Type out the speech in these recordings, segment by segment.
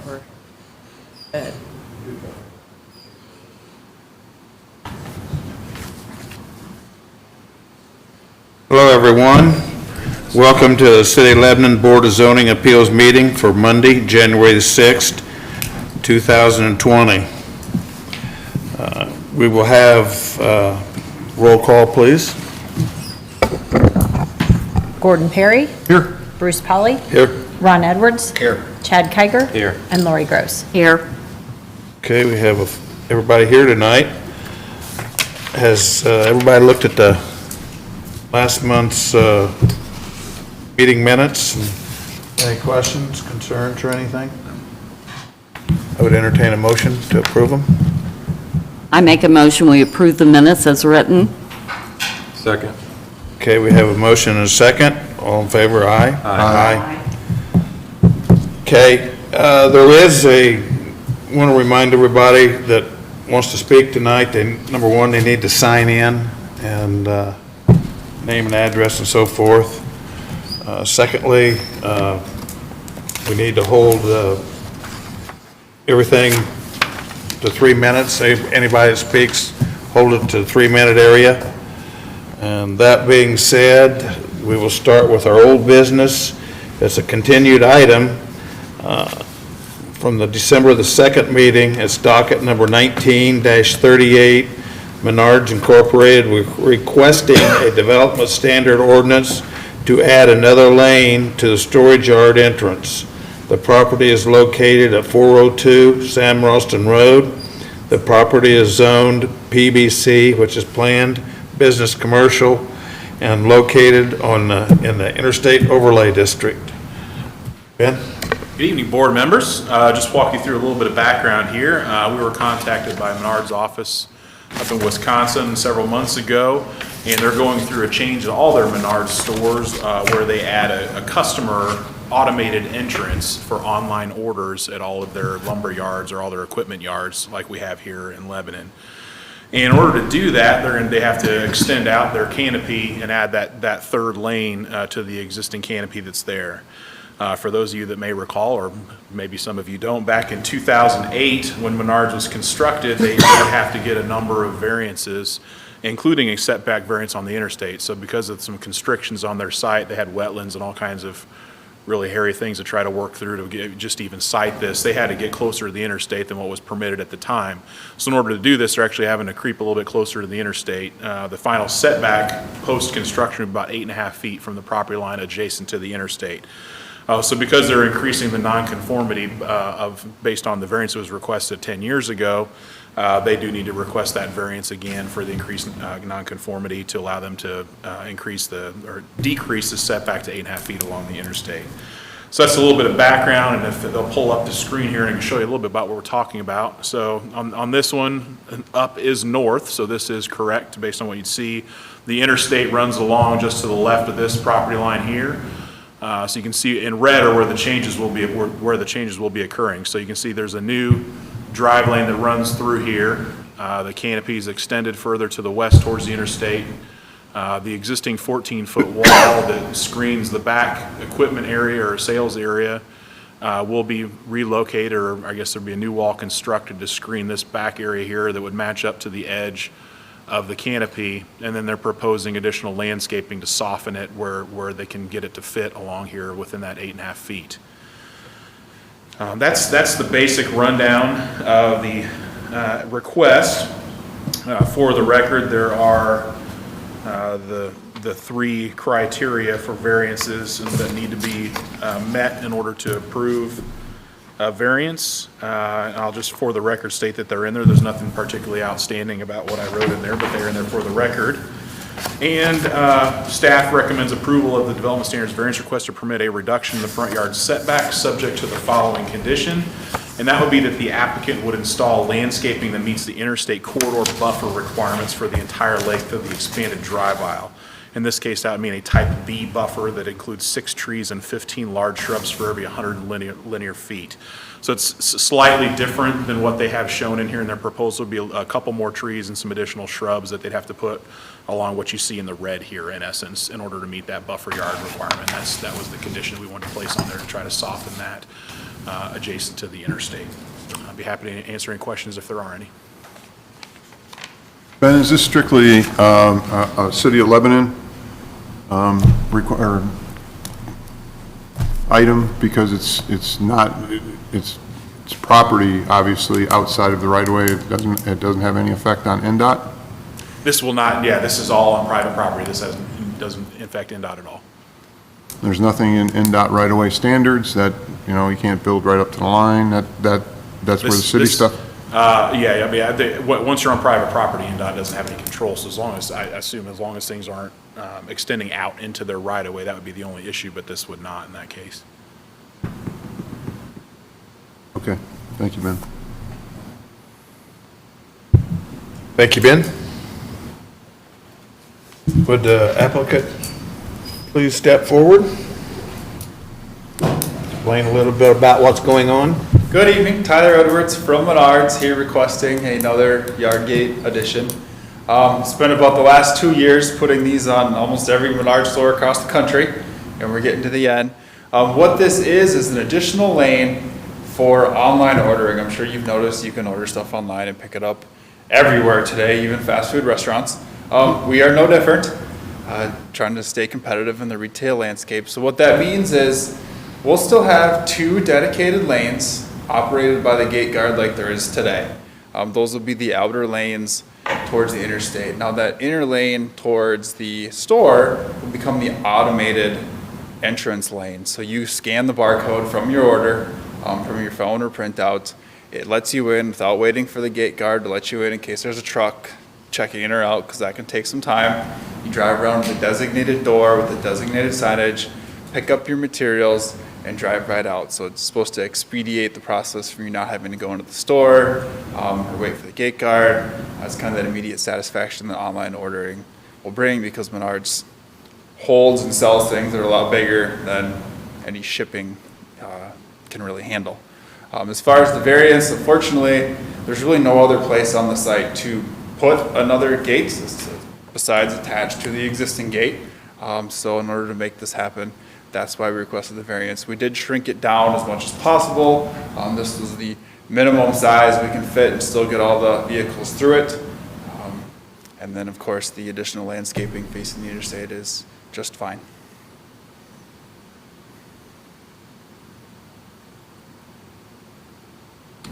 We're good. Hello, everyone. Welcome to the City of Lebanon Board of Zoning Appeals meeting for Monday, January the 6th, 2020. We will have roll call, please. Gordon Perry. Here. Bruce Polly. Here. Ron Edwards. Here. Chad Kiger. Here. And Lori Gross. Here. Okay, we have everybody here tonight. Has everybody looked at the last month's meeting minutes? Any questions, concerns, or anything? I would entertain a motion to approve them. I make a motion, we approve the minutes as written. Second. Okay, we have a motion and a second. All in favor, aye? Aye. Okay, there is want to remind everybody that wants to speak tonight, number one, they need to sign in and name and address and so forth. Secondly, we need to hold everything to 3 minutes. Anybody that speaks, hold it to the 3-minute area. And that being said, we will start with our old business. It's a continued item from the December the 2nd meeting. It's docket number 19-38. Menards Incorporated requesting a development standard ordinance to add another lane to the storage yard entrance. The property is located at 402 Sam Ralston Road. The property is zoned PBC, which is Planned Business Commercial, and located in the Interstate Overlay District. Ben? Good evening, board members. Just walk you through a little bit of background here. We were contacted by Menard's office up in Wisconsin several months ago, and they're going through a change in all their Menards stores where they add a customer automated entrance for online orders at all of their lumber yards or all their equipment yards like we have here in Lebanon. And in order to do that, they have to extend out their canopy and add that third lane to the existing canopy that's there. For those of you that may recall, or maybe some of you don't, back in 2008, when Menards was constructed, they did have to get a number of variances, including a setback variance on the interstate. So because of some constrictions on their site, they had wetlands and all kinds of really hairy things to try to work through to just even site this. They had to get closer to the interstate than what was permitted at the time. So in order to do this, they're actually having to creep a little bit closer to the interstate. The final setback post-construction of about 8.5 feet from the property line adjacent to the interstate. So because they're increasing the nonconformity based on the variance that was requested 10 years ago, they do need to request that variance again for the increased nonconformity to allow them to decrease the setback to 8.5 feet along the interstate. So that's a little bit of background, and if they'll pull up the screen here and I can show you a little bit about what we're talking about. So on this one, up is north, so this is correct based on what you'd see. The interstate runs along just to the left of this property line here. So you can see in red are where the changes will be occurring. So you can see there's a new drive lane that runs through here. The canopy is extended further to the west towards the interstate. The existing 14-foot wall that screens the back equipment area or sales area will be relocated, or I guess there'll be a new wall constructed to screen this back area here that would match up to the edge of the canopy, and then they're proposing additional landscaping to soften it where they can get it to fit along here within that 8.5 feet. That's the basic rundown of the request. For the record, there are the 3 criteria for variances that need to be met in order to approve a variance. I'll just for the record state that they're in there. There's nothing particularly outstanding about what I wrote in there, but they're in there for the record. And staff recommends approval of the development standards variance request to permit a reduction in the front yard setback subject to the following condition. And that would be that the applicant would install landscaping that meets the interstate corridor buffer requirements for the entire length of the expanded drive aisle. In this case, that would mean a type B buffer that includes 6 trees and 15 large shrubs for every 100 linear feet. So it's slightly different than what they have shown in here in their proposal. Would be a couple more trees and some additional shrubs that they'd have to put along what you see in the red here, in essence, in order to meet that buffer yard requirement. That was the condition we wanted to place on there to try to soften that. adjacent to the interstate. I'd be happy to answer any questions if there are any. Ben, is this strictly a City of Lebanon item? Because it's not, it's property, obviously, outside of the right-of-way. It doesn't have any effect on NDOT? This will not, yeah, this is all on private property. This doesn't affect NDOT at all. There's nothing in NDOT right-of-way standards that, you can't build right up to the line, that's where the city stuff? Yeah, I mean, once you're on private property, NDOT doesn't have any control, so I assume as long as things aren't extending out into their right-of-way, that would be the only issue, but this would not in that case. Okay, thank you, Ben. Thank you, Ben. Would the applicant please step forward? Explain a little bit about what's going on. Good evening, Tyler Edwards from Menards, here requesting another yard gate addition. Spent about the last 2 years putting these on almost every Menards store across the country, and we're getting to the end. What this is an additional lane for online ordering. I'm sure you've noticed you can order stuff online and pick it up everywhere today, even fast food restaurants. We are no different, trying to stay competitive in the retail landscape. So what that means is we'll still have 2 dedicated lanes operated by the gate guard like there is today. Those will be the outer lanes towards the interstate. Now that inner lane towards the store will become the automated entrance lane. So you scan the barcode from your order, from your phone or printout. It lets you in without waiting for the gate guard to let you in case there's a truck checking in or out, because that can take some time. You drive around to the designated door with the designated signage, pick up your materials, and drive right out. So it's supposed to expedite the process from you not having to go into the store or wait for the gate guard. That's kind of that immediate satisfaction that online ordering will bring, because Menards holds and sells things that are a lot bigger than any shipping can really handle. As far as the variance, unfortunately, there's really no other place on the site to put another gate besides attached to the existing gate. So in order to make this happen, that's why we requested the variance. We did shrink it down as much as possible. This was the minimum size we can fit and still get all the vehicles through it. And then, of course, the additional landscaping facing the interstate is just fine.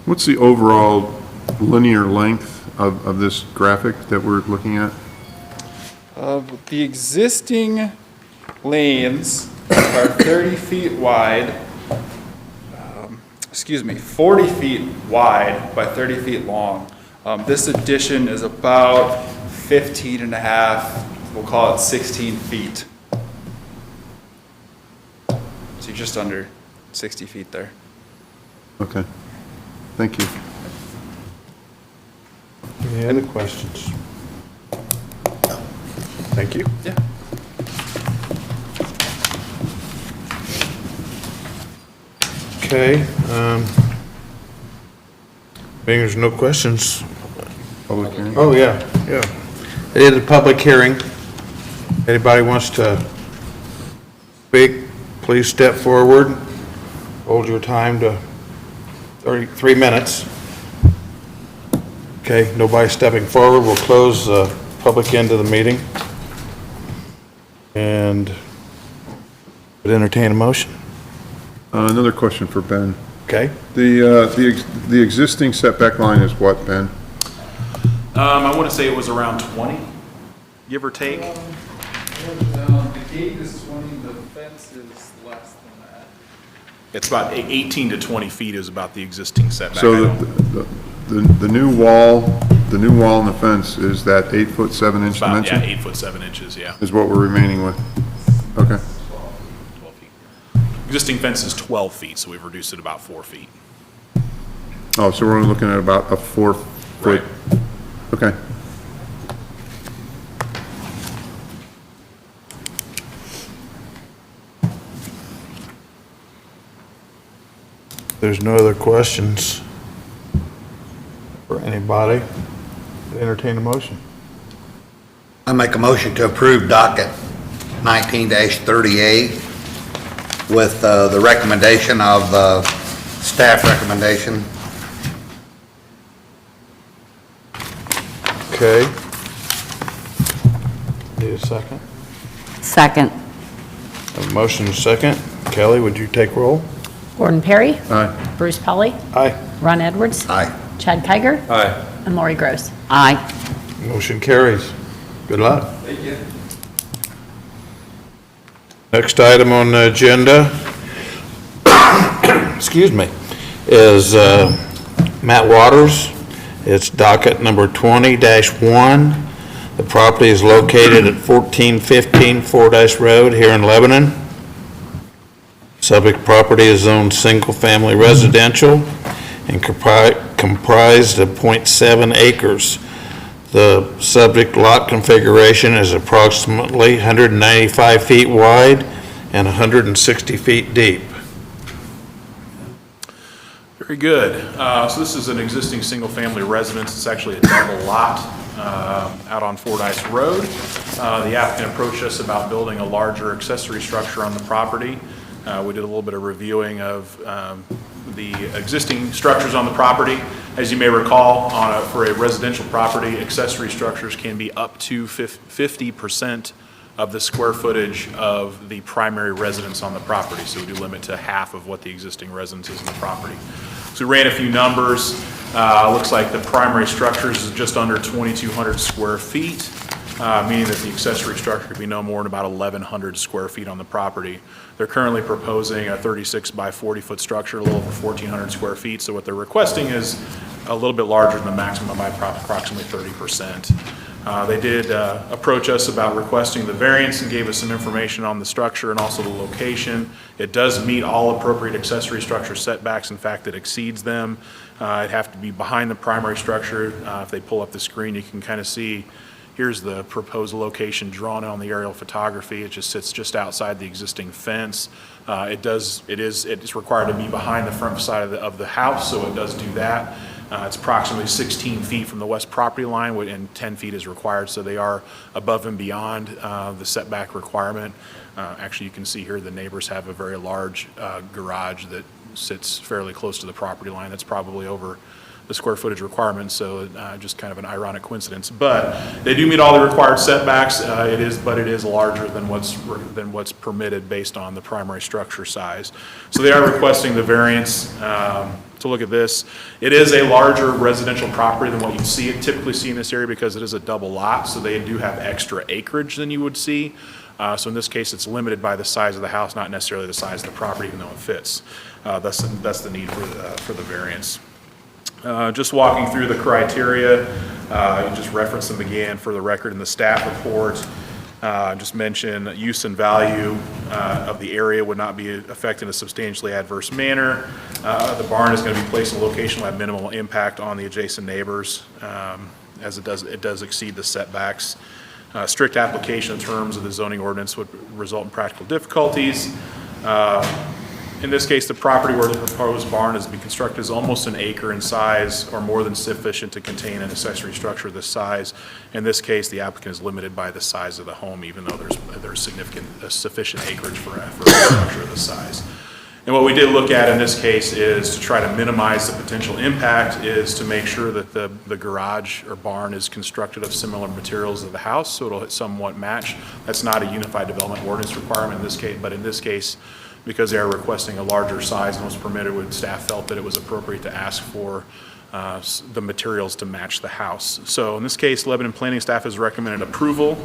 What's the overall linear length of this graphic that we're looking at? The existing lanes are 30 feet wide, 40 feet wide by 30 feet long. This addition is about 15 and a half, we'll call it 16 feet. So you're just under 60 feet there. Okay, thank you. Any other questions? Thank you. Yeah. Okay, being there's no questions. Public hearing? Oh, yeah. It is a public hearing. Anybody wants to speak, please step forward. Hold your time to 3 minutes. Okay, nobody stepping forward. We'll close the public end of the meeting. And would entertain a motion. Another question for Ben. Okay? The existing setback line is what, Ben? I want to say it was around 20, give or take. The gate is 20, the fence is less than that. It's about 18 to 20 feet is about the existing setback. So the new wall and the fence is that 8-foot 7-inch About, dimension? yeah, 8 foot 7 inches, yeah. Is what we're remaining with? Okay. 12 feet. Existing fence is 12 feet, so we've reduced it about 4 feet. Oh, so we're only looking at about a 4-foot? Right. Okay. There's no other questions for anybody. Entertain a motion. I make a motion to approve docket 19-38 with the recommendation of Staff recommendation. Okay. Need a second? Second. A motion and a second. Kelly, would you take roll? Gordon Perry. Aye. Bruce Pelly. Aye. Ron Edwards. Aye. Chad Kiger. Aye. And Lori Gross. Aye. Motion carries. Good luck. Thank you. Next item on the agenda, excuse me, is Matt Waters. It's docket number 20-1. The property is located at 1415 Fordyce Road here in Lebanon. Subject property is zoned single-family residential and comprised of .7 acres. The subject lot configuration is approximately 195 feet wide and 160 feet deep. Very good. So this is an existing single-family residence. It's actually a double lot out on Fordyce Road. The applicant approached us about building a larger accessory structure on the property. We did a little bit of reviewing of the existing structures on the property. As you may recall, for a residential property, accessory structures can be up to 50% of the square footage of the primary residence on the property. So we do limit to half of what the existing residence is in the property. So we ran a few numbers. Looks like the primary structures is just under 2,200 square feet, meaning that the accessory structure could be no more than about 1,100 square feet on the property. They're currently proposing a 36 by 40 foot structure, a little over 1,400 square feet. So what they're requesting is a little bit larger than the maximum by approximately 30%. They did approach us about requesting the variance and gave us some information on the structure and also the location. It does meet all appropriate accessory structure setbacks. In fact, it exceeds them. It'd have to be behind the primary structure. If they pull up the screen, you can kind of see, here's the proposed location drawn on the aerial photography. It just sits just outside the existing fence. It's required to be behind the front side of the house, so it does do that. It's approximately 16 feet from the west property line, and 10 feet is required, so they are above and beyond the setback requirement. Actually, you can see here the neighbors have a very large garage that sits fairly close to the property line. That's probably over the square footage requirements, so just kind of an ironic coincidence. But they do meet all the required setbacks. It is larger than what's permitted based on the primary structure size. So they are requesting the variance to look at this. It is a larger residential property than what you typically see in this area because it is a double lot, so they do have extra acreage than you would see. So in this case, it's limited by the size of the house, not necessarily the size of the property, even though it fits. That's the need for the variance. Just walking through the criteria, just reference them again for the record in the staff report. Just mention use and value of the area would not be affected in a substantially adverse manner. The barn is going to be placed in a location that will have minimal impact on the adjacent neighbors, as it does exceed the setbacks. Strict application in terms of the zoning ordinance would result in practical difficulties. In this case, the property where the proposed barn is to be constructed is almost an acre in size or more than sufficient to contain an accessory structure of this size. In this case, the applicant is limited by the size of the home, even though there's sufficient acreage for a structure of this size. And what we did look at in this case is to try to minimize the potential impact is to make sure that the garage or barn is constructed of similar materials of the house, so it'll somewhat match. That's not a unified development ordinance requirement in this case, but in this case, because they are requesting a larger size than was permitted, staff felt that it was appropriate to ask for the materials to match the house. So in this case, Lebanon Planning staff has recommended approval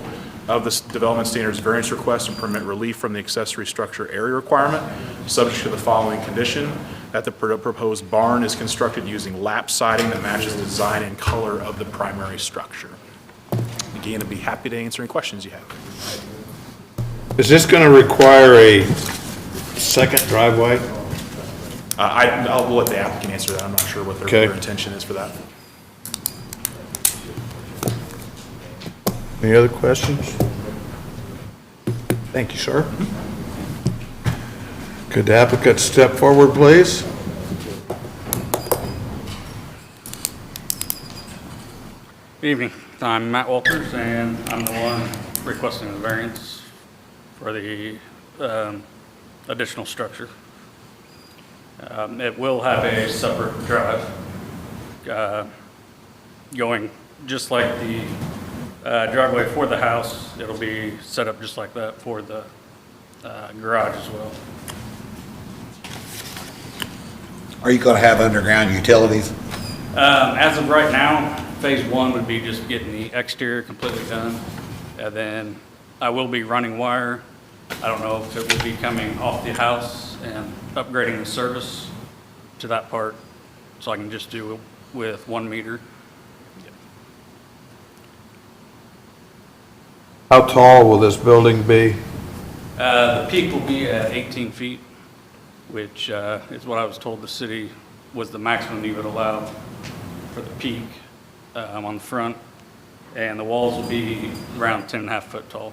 of this development standards variance request and permit relief from the accessory structure area requirement, subject to the following condition: that the proposed barn is constructed using lap siding that matches the design and color of the primary structure. Again, I'd be happy to answer any questions you have. Is this going to require a second driveway? I'll let the applicant answer that. I'm not sure what their intention is for that. Any other questions? Thank you, sir. Could the applicant step forward, please? Good evening. I'm Matt Walters, and I'm the one requesting the variance for the additional structure. It will have a separate drive going just like the driveway for the house. It'll be set up just like that for the garage as well. Are you gonna have underground utilities? As of right now, phase one would be just getting the exterior completely done. And then I will be running wire. I don't know if it will be coming off the house and upgrading the service to that part. So I can just do it with 1 meter. How tall will this building be? The peak will be at 18 feet, which is what I was told the city was the maximum you would allow for the peak on the front. And the walls will be around 10.5 foot tall.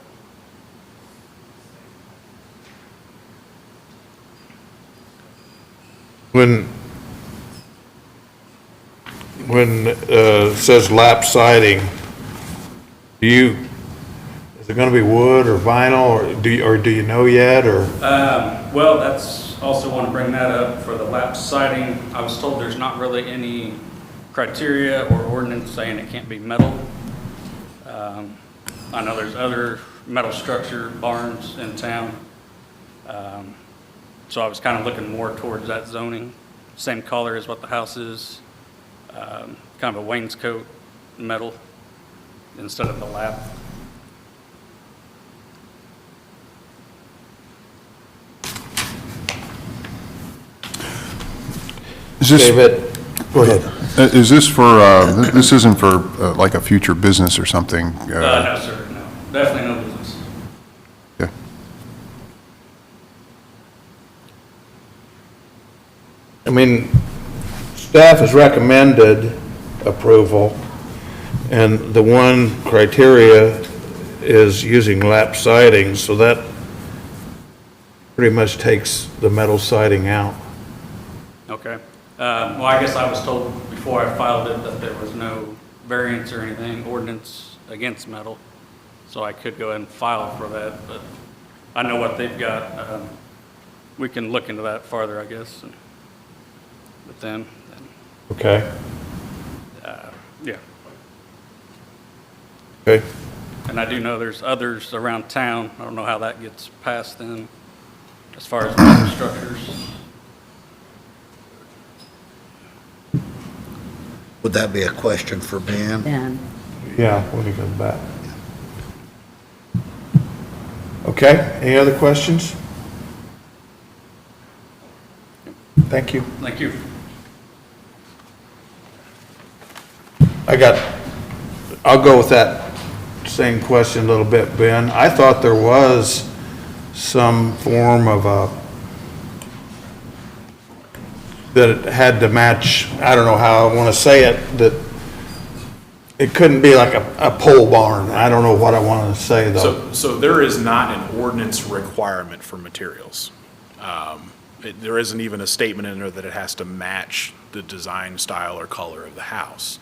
When it says lap siding, is it gonna be wood or vinyl, or do you know yet, or? Well, that's also want to bring that up for the lap siding. I was told there's not really any criteria or ordinance saying it can't be metal. I know there's other metal structure barns in town. So I was kind of looking more towards that zoning, same color as what the house is, kind of a wainscot metal instead of the lap. Is this, David, go ahead. is this for, this isn't for like a future business or something? No, sir, no, definitely no business. Yeah. I mean, staff has recommended approval, and the one criteria is using lap siding, so that pretty much takes the metal siding out. Okay. Well, I guess I was told before I filed it that there was no variance or anything, ordinance against metal. So I could go ahead and file for that, but I know what they've got. We can look into that farther, I guess. But then, Okay, yeah. okay. And I do know there's others around town. I don't know how that gets passed in as far as metal structures. Would that be a question for Ben? Ben. Yeah, when he comes back. Okay, any other questions? Thank you. Thank you. I'll go with that same question a little bit, Ben. I thought there was some form of that it had to match, I don't know how I want to say it, that it couldn't be like a pole barn. I don't know what I want to say, though. So there is not an ordinance requirement for materials. There isn't even a statement in there that it has to match the design style or color of the house.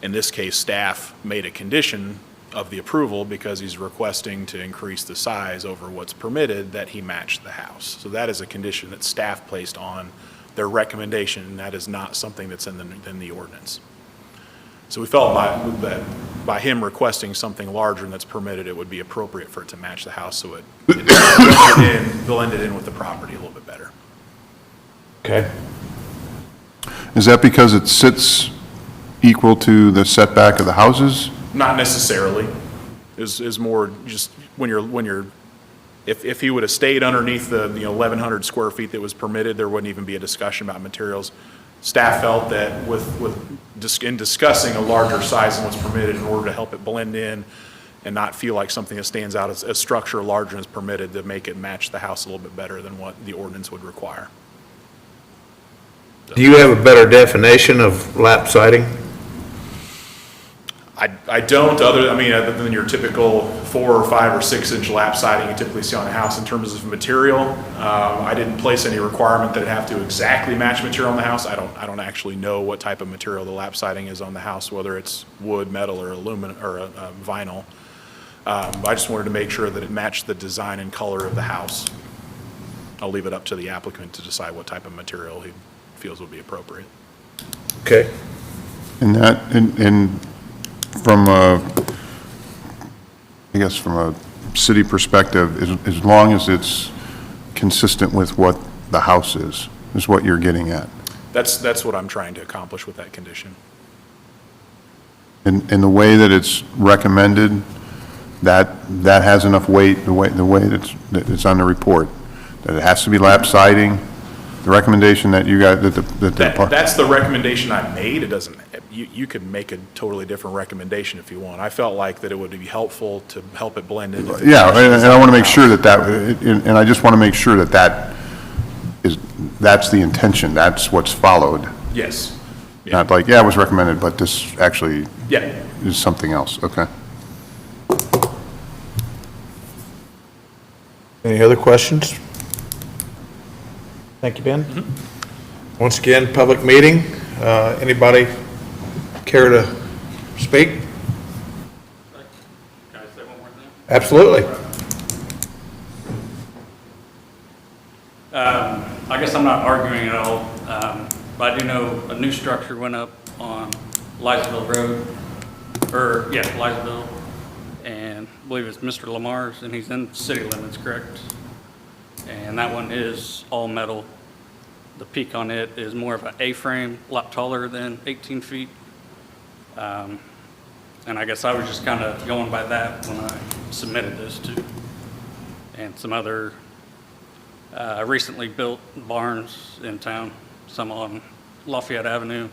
In this case, staff made a condition of the approval because he's requesting to increase the size over what's permitted, that he match the house. So that is a condition that staff placed on their recommendation, and that is not something that's in the ordinance. So we felt by him requesting something larger than that's permitted, it would be appropriate for it to match the house, so it blended in with the property a little bit better. Okay. Is that because it sits equal to the setback of the houses? Not necessarily. Is more just when you're if he would have stayed underneath the 1,100 square feet that was permitted, there wouldn't even be a discussion about materials. Staff felt that in discussing a larger size than what's permitted, in order to help it blend in and not feel like something that stands out as a structure larger than is permitted, to make it match the house a little bit better than what the ordinance would require. Do you have a better definition of lap siding? I don't, other than your typical 4 or 5 or 6 inch lap siding you typically see on a house in terms of material. I didn't place any requirement that it have to exactly match material on the house. I don't actually know what type of material the lap siding is on the house, whether it's wood, metal, or aluminum, or vinyl. I just wanted to make sure that it matched the design and color of the house. I'll leave it up to the applicant to decide what type of material he feels would be appropriate. Okay. And that, and from a, I guess from a city perspective, as long as it's consistent with what the house is what you're getting at. That's what I'm trying to accomplish with that condition. And the way that it's recommended, that has enough weight, the way that it's on the report, that it has to be lap siding, the recommendation that you got, That's the recommendation I made. It doesn't, you could make a totally different recommendation if you want. I felt like that it would be helpful to help it blend in. Yeah, and I want to make sure and I just want to make sure that's the intention, that's what's followed. Yes. Yeah. Not like, yeah, it was recommended, but this actually Yeah. is something else, okay? Any other questions? Thank you, Ben. Once again, public meeting. Anybody care to speak? Can I say one more thing? Absolutely. I guess I'm not arguing at all, but I do know a new structure went up on Liesville Road, Liesville, and I believe it's Mr. Lamar's, and he's in city limits, correct? And that one is all metal. The peak on it is more of an A-frame, a lot taller than 18 feet. And I guess I was just kind of going by that when I submitted this to, and some other recently built barns in town, some on Lafayette Avenue,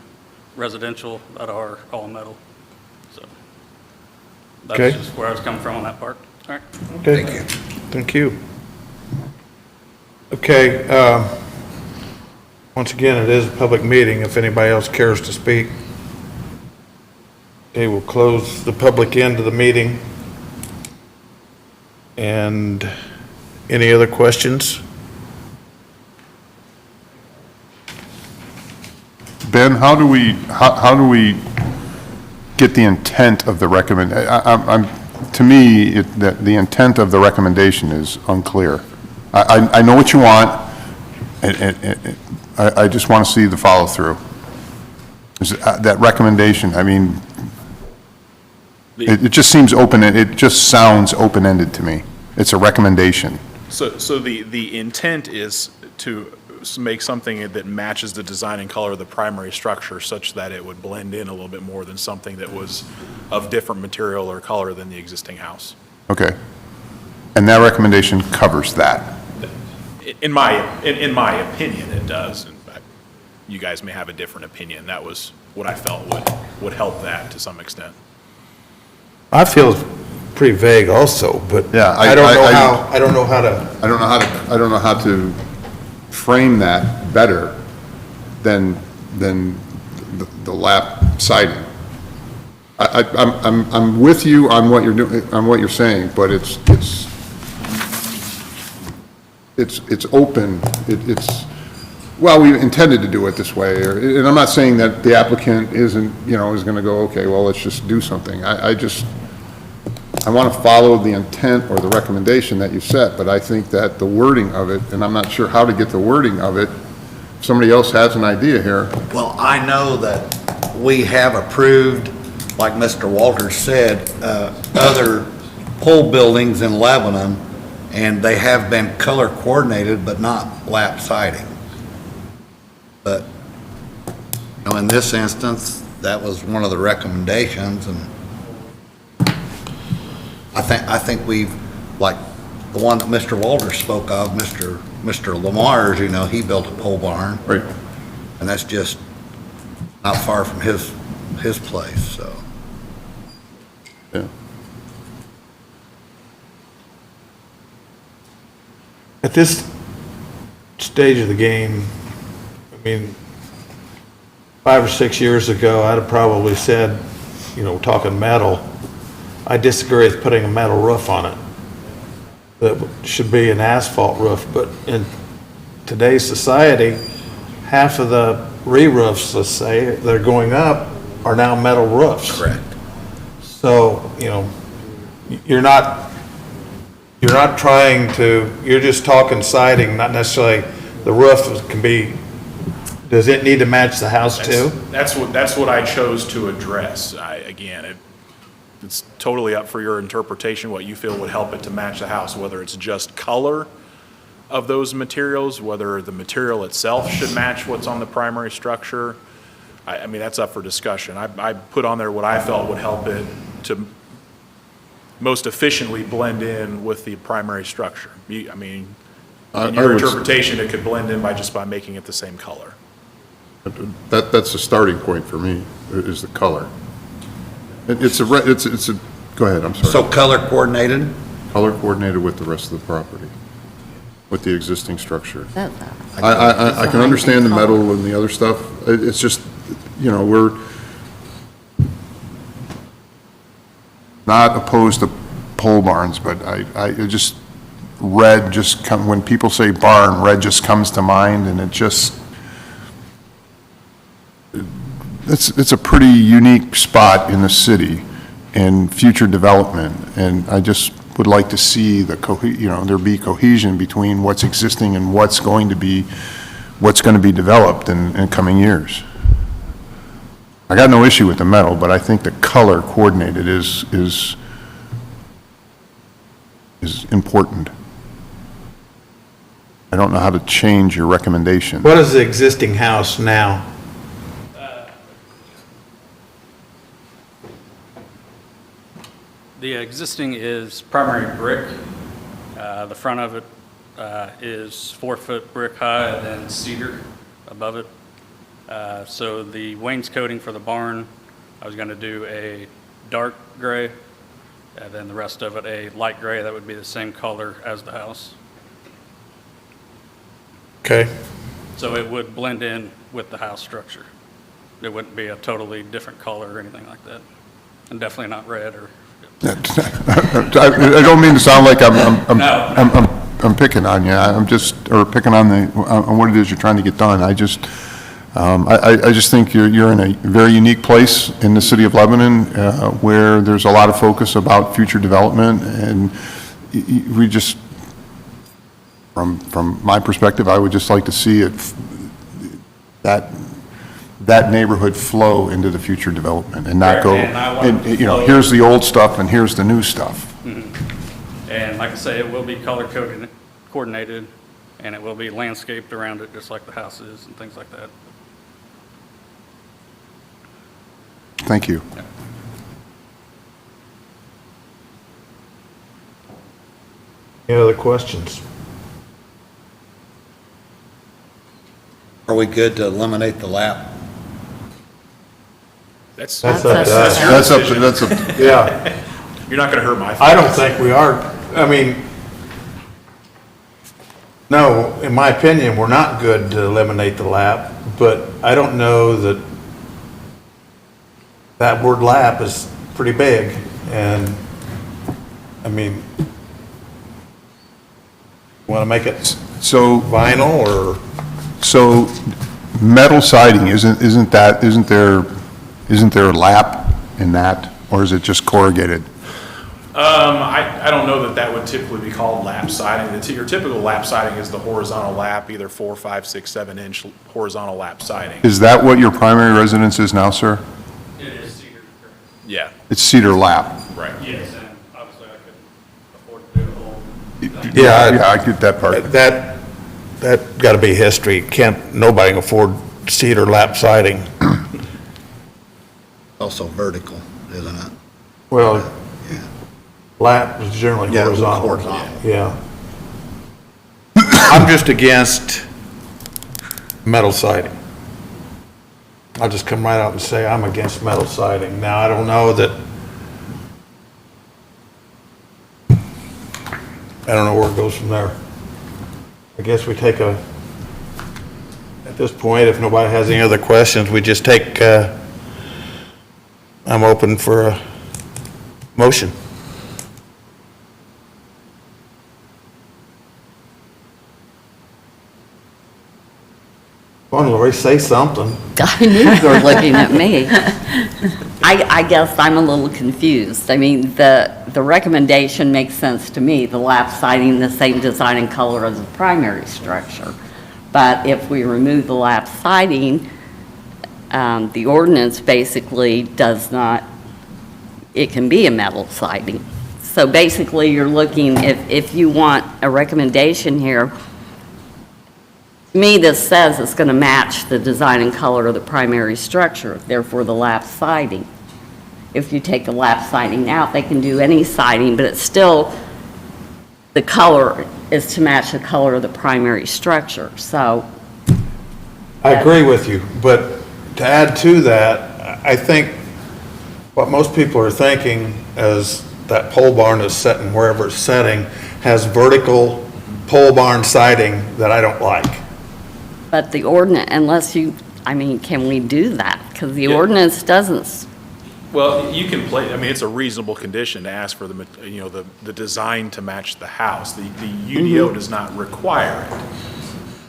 residential, that are all metal. So Okay. that's just where I was coming from on that part. All right. Okay. Thank you. Okay, once again, it is a public meeting, if anybody else cares to speak. Okay, we'll close the public end of the meeting. And any other questions? Ben, how do we get the intent of the to me, that the intent of the recommendation is unclear. I know what you want, and I just want to see the follow-through. That recommendation, I mean, it just seems open, it just sounds open-ended to me. It's a recommendation. So the intent is to make something that matches the design and color of the primary structure such that it would blend in a little bit more than something that was of different material or color than the existing house. Okay. And that recommendation covers that. In my opinion, it does. And you guys may have a different opinion. That was what I felt would help that to some extent. I feel it's pretty vague also, but Yeah, I don't know how to. I don't know how to frame that better than the lap siding. I'm with you on what you're doing, on what you're saying, but it's open. Well, we intended to do it this way, and I'm not saying that the applicant is going to go, okay, well, let's just do something. I want to follow the intent or the recommendation that you set, but I think that the wording of it, and I'm not sure how to get the wording of it, if somebody else has an idea here. Well, I know that we have approved, like Mr. Walters said, other pole buildings in Lebanon, and they have been color coordinated, but not lap siding. But, in this instance, that was one of the recommendations, and I think we've, like, the one that Mr. Walters spoke of, Mr. Lamar's, he built a pole barn. Right. And that's just not far from his place, so. Yeah. At this stage of the game, I mean, 5 or 6 years ago, I'd have probably said, talking metal, I disagree with putting a metal roof on it. That should be an asphalt roof, but in today's society, half of the re-roofs, let's say, that are going up are now metal roofs. Correct. So, you're not You're not trying to, you're just talking siding, not necessarily, the roof can be, does it need to match the house too? That's what I chose to address. It's totally up for your interpretation, what you feel would help it to match the house, whether it's just color of those materials, whether the material itself should match what's on the primary structure. I mean, that's up for discussion. I put on there what I felt would help it to most efficiently blend in with the primary structure. I mean, in your interpretation, it could blend in by making it the same color. That's the starting point for me, is the color. It's a, go ahead, I'm sorry. So color coordinated? Color coordinated with the rest of the property, with the existing structure. That- I can understand the metal and the other stuff. It's just, you know, we're not opposed to pole barns, but it just, red just come, when people say barn, red just comes to mind, and it just, it's a pretty unique spot in the city and future development, and I just would like to see there be cohesion between what's existing and what's going to be developed in coming years. I got no issue with the metal, but I think the color coordinated is important. I don't know how to change your recommendation. What is the existing house now? The existing is primary brick. The front of it is 4-foot brick high, and then cedar above it. So the wainscoting for the barn, I was going to do a dark gray, and then the rest of it a light gray. That would be the same color as the house. Okay. So it would blend in with the house structure. It wouldn't be a totally different color or anything like that. And definitely not red or... I don't mean to sound like I'm picking on you. I'm just, or picking on what it is you're trying to get done. I just think you're in a very unique place in the city of Lebanon, where there's a lot of focus about future development, and we just, from my perspective, I would just like to see that neighborhood flow into the future development and not go, here's the old stuff and here's the new stuff. Mm-hmm. And like I say, it will be color coordinated, and it will be landscaped around it just like the house is and things like that. Thank you. Yeah. Any other questions? Are we good to eliminate the lap? That's That's up to us. your decision. Yeah. You're not going to hurt my feelings. I don't think we are, I mean, no, in my opinion, we're not good to eliminate the lap, but I don't know that word lap is pretty big, and, I mean, want to make it So, vinyl, or? so metal siding, isn't there a lap in that, or is it just corrugated? I don't know that would typically be called lap siding. Your typical lap siding is the horizontal lap, either 4, 5, 6, 7 inch horizontal lap siding. Is that what your primary residence is now, sir? It is cedar. Yeah, It's cedar lap? right. Yes, and obviously I couldn't afford to do the whole thing. Yeah, I get that part. That got to be history. Nobody can afford cedar lap siding. Also vertical, isn't it? Well, Yeah. lap is generally Yeah, horizontal. horizontal. Yeah. I'm just against metal siding. I'll just come right out and say I'm against metal siding. Now, I don't know where it goes from there. I guess we take at this point, if nobody has any other questions, we just take, I'm open for a motion. Come on, Lori, say something. I knew you were looking at me. I guess I'm a little confused. I mean, the the recommendation makes sense to me, the lap siding, the same design and color as the primary structure. But if we remove the lap siding, the ordinance basically does not, it can be a metal siding. So basically, you're looking, if you want a recommendation here, to me, this says it's going to match the design and color of the primary structure, therefore the lap siding. If you take the lap siding out, they can do any siding, but it's still, the color is to match the color of the primary structure, so. I agree with you, but to add to that, I think what most people are thinking is that pole barn is setting wherever it's setting, has vertical pole barn siding that I don't like. But the ordinance, unless you, I mean, can we do that? Because the Yeah. ordinance doesn't. Well, you can play, I mean, it's a reasonable condition to ask for the design to match the house. The UDO does not require it.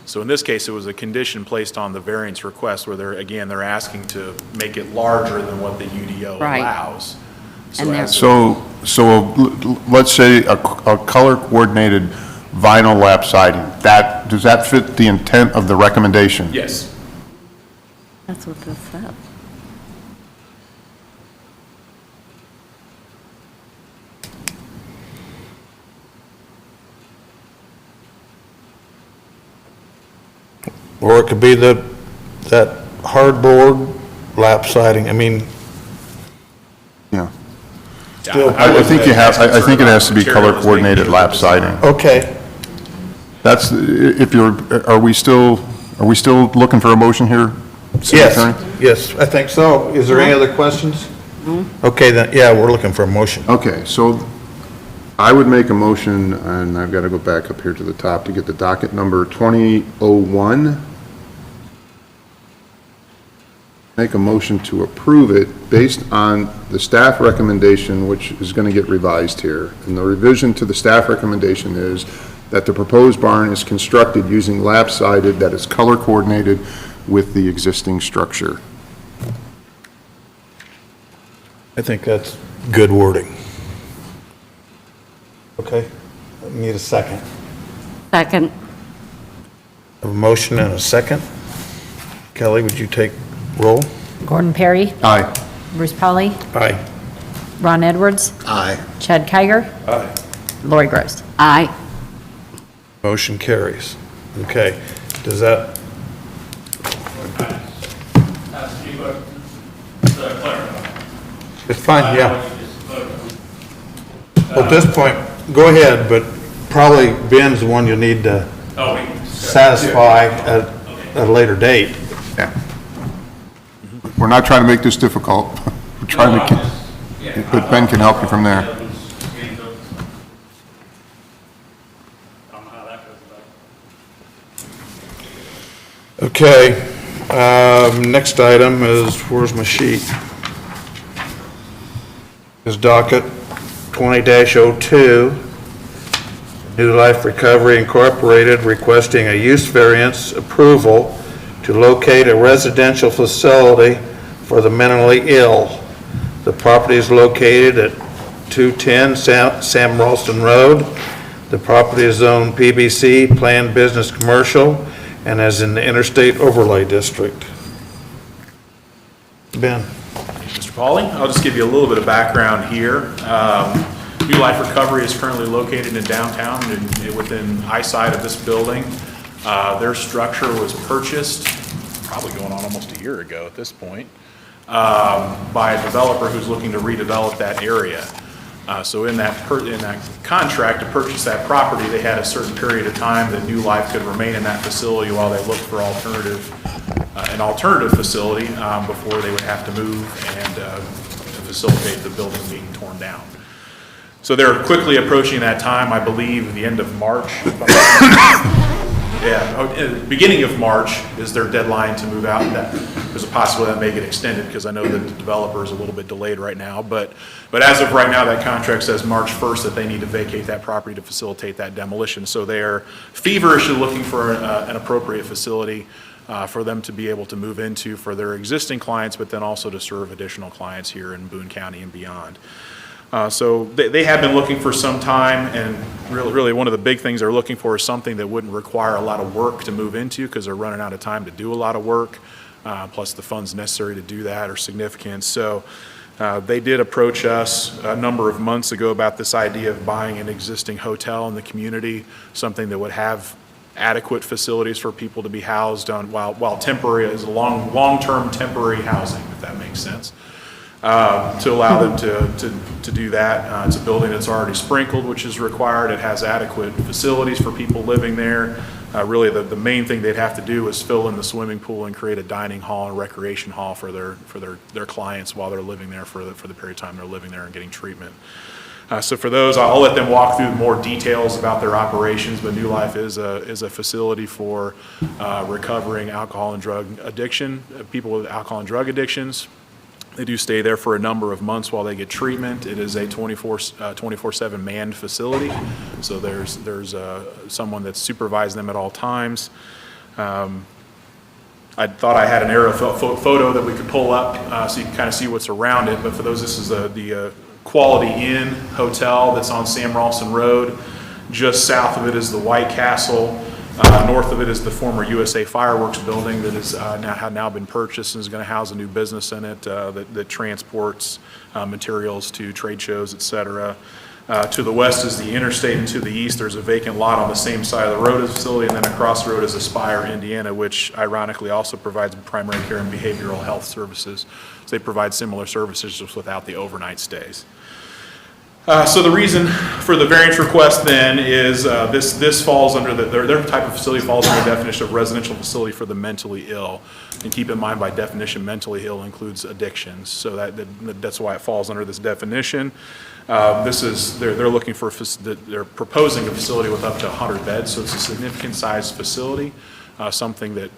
So in this case, it was a condition placed on the variance request where they're asking to make it larger than what the UDO Right. allows. And as- So let's say a color-coordinated vinyl lap siding, does that fit the intent of the recommendation? Yes. That's what this says. Or it could be that hardboard lap siding, I mean, Yeah. Still, I think you have, I think it has to be Material is being color-coordinated used lap in design. siding. okay. That's, if you're, are we still looking for a motion here? City Attorney? Yes, I think so. Is there any other questions? Okay, then, yeah, we're looking for a motion. Okay, so I would make a motion, and I've got to go back up here to the top to get the docket number 2001. Make a motion to approve it based on the staff recommendation, which is going to get revised here. And the revision to the staff recommendation is that the proposed barn is constructed using lap-sided that is color-coordinated with the existing structure. I think that's good wording. Okay, I need a second. Second. A motion and a second. Kelly, would you take roll? Gordon Perry, Aye. Bruce Polly, Aye. Ron Edwards, Aye. Chad Kiger, Aye. Lori Gross. Aye. Motion carries. Okay, does that, Ask you to clarify. it's fine, yeah. What you just voted on. Well, at this point, go ahead, but probably Ben's the one you'll need to Oh, we can discuss. satisfy at a later date. Yeah. We're not trying to make this difficult. We're trying No, I'm to, just- yeah, but Ben can help you from there. I don't know how that goes about. Okay, next item is, where's my sheet? Is docket 20-02, New Life Recovery Incorporated requesting a use variance approval to locate a residential facility for the mentally ill. The property is located at 210 Sam Ralston Road. The property is zoned PBC, Planned Business Commercial, and is in the Interstate Overlay District. Ben? Mr. Pauly, I'll just give you a little bit of background here. New Life Recovery is currently located in downtown and within eyesight of this building. Their structure was purchased, probably going on almost a year ago at this point, by a developer who's looking to redevelop that area. So in that contract to purchase that property, they had a certain period of time that New Life could remain in that facility while they looked for an alternative facility before they would have to move and to facilitate the building being torn down. So they're quickly approaching that time, I believe, the end of March. Beginning of March is their deadline to move out. There's a possibility that may get extended because I know that the developer is a little bit delayed right now. But as of right now, that contract says March 1st that they need to vacate that property to facilitate that demolition. So they're feverishly looking for an appropriate facility for them to be able to move into for their existing clients, but then also to serve additional clients here in Boone County and beyond. So they have been looking for some time, and really one of the big things they're looking for is something that wouldn't require a lot of work to move into, because they're running out of time to do a lot of work, plus the funds necessary to do that are significant. So they did approach us a number of months ago about this idea of buying an existing hotel in the community, something that would have adequate facilities for people to be housed on while temporary, is long-term temporary housing, if that makes sense. To allow them to do that. It's a building that's already sprinkled, which is required. It has adequate facilities for people living there. Really, the main thing they'd have to do is fill in the swimming pool and create a dining hall and recreation hall for their clients while they're living there for the period of time they're living there and getting treatment. So for those, I'll let them walk through more details about their operations, but New Life is a facility for recovering alcohol and drug addiction, people with alcohol and drug addictions. They do stay there for a number of months while they get treatment. It is a 24/7 manned facility, so there's someone that's supervising them at all times. I thought I had an aerial photo that we could pull up so you can kind of see what's around it, but for those, this is the Quality Inn Hotel that's on Sam Ralston Road. Just south of it is the White Castle. North of it is the former USA Fireworks building that is now been purchased and is going to house a new business in it that transports materials to trade shows, et cetera. To the west is the interstate, and to the east there's a vacant lot on the same side of the road as the facility, and then across the road is Aspire, Indiana, which ironically also provides primary care and behavioral health services. So they provide similar services just without the overnight stays. So the reason for the variance request then is this falls under their type of facility falls under the definition of residential facility for the mentally ill. And keep in mind, by definition, mentally ill includes addictions. So that's why it falls under this definition. They're looking for they're proposing a facility with up to 100 beds, so it's a significant sized facility, something that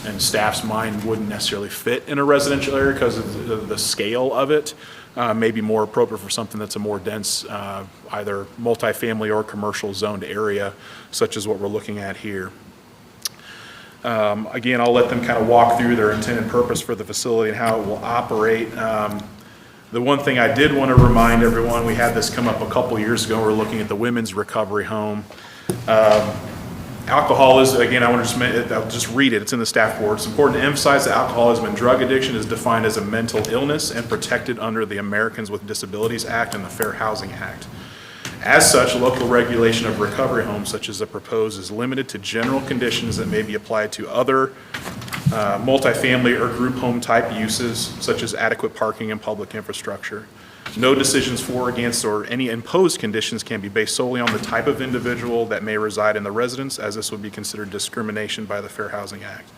in staff's mind wouldn't necessarily fit in a residential area because of the scale of it. May be more appropriate for something that's a more dense, either multifamily or commercial zoned area, such as what we're looking at here. Again, I'll let them kind of walk through their intended purpose for the facility and how it will operate. The one thing I did want to remind everyone, we had this come up a couple years ago. We're looking at the women's recovery home. Alcoholism, again, I'll just read it. It's in the staff report. It's important to emphasize that alcoholism and drug addiction is defined as a mental illness and protected under the Americans with Disabilities Act and the Fair Housing Act. As such, local regulation of recovery homes, such as the proposed, is limited to general conditions that may be applied to other multifamily or group home type uses, such as adequate parking and public infrastructure. No decisions for, against, or any imposed conditions can be based solely on the type of individual that may reside in the residence, as this would be considered discrimination by the Fair Housing Act.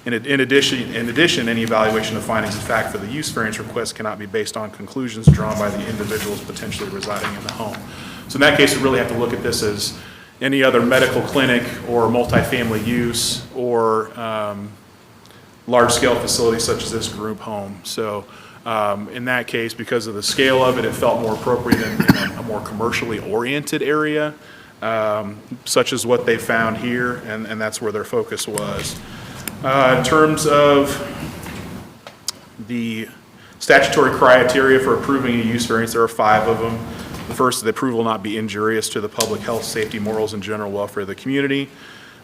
In addition, any evaluation of findings of fact for the use variance request cannot be based on conclusions drawn by the individuals potentially residing in the home. So in that case, we really have to look at this as any other medical clinic or multifamily use or large-scale facility such as this group home. So in that case, because of the scale of it, it felt more appropriate in a more commercially oriented area, such as what they found here, and that's where their focus was. In terms of the statutory criteria for approving a use variance, there are 5 of them. The first is the approval will not be injurious to the public health, safety, morals, and general welfare of the community.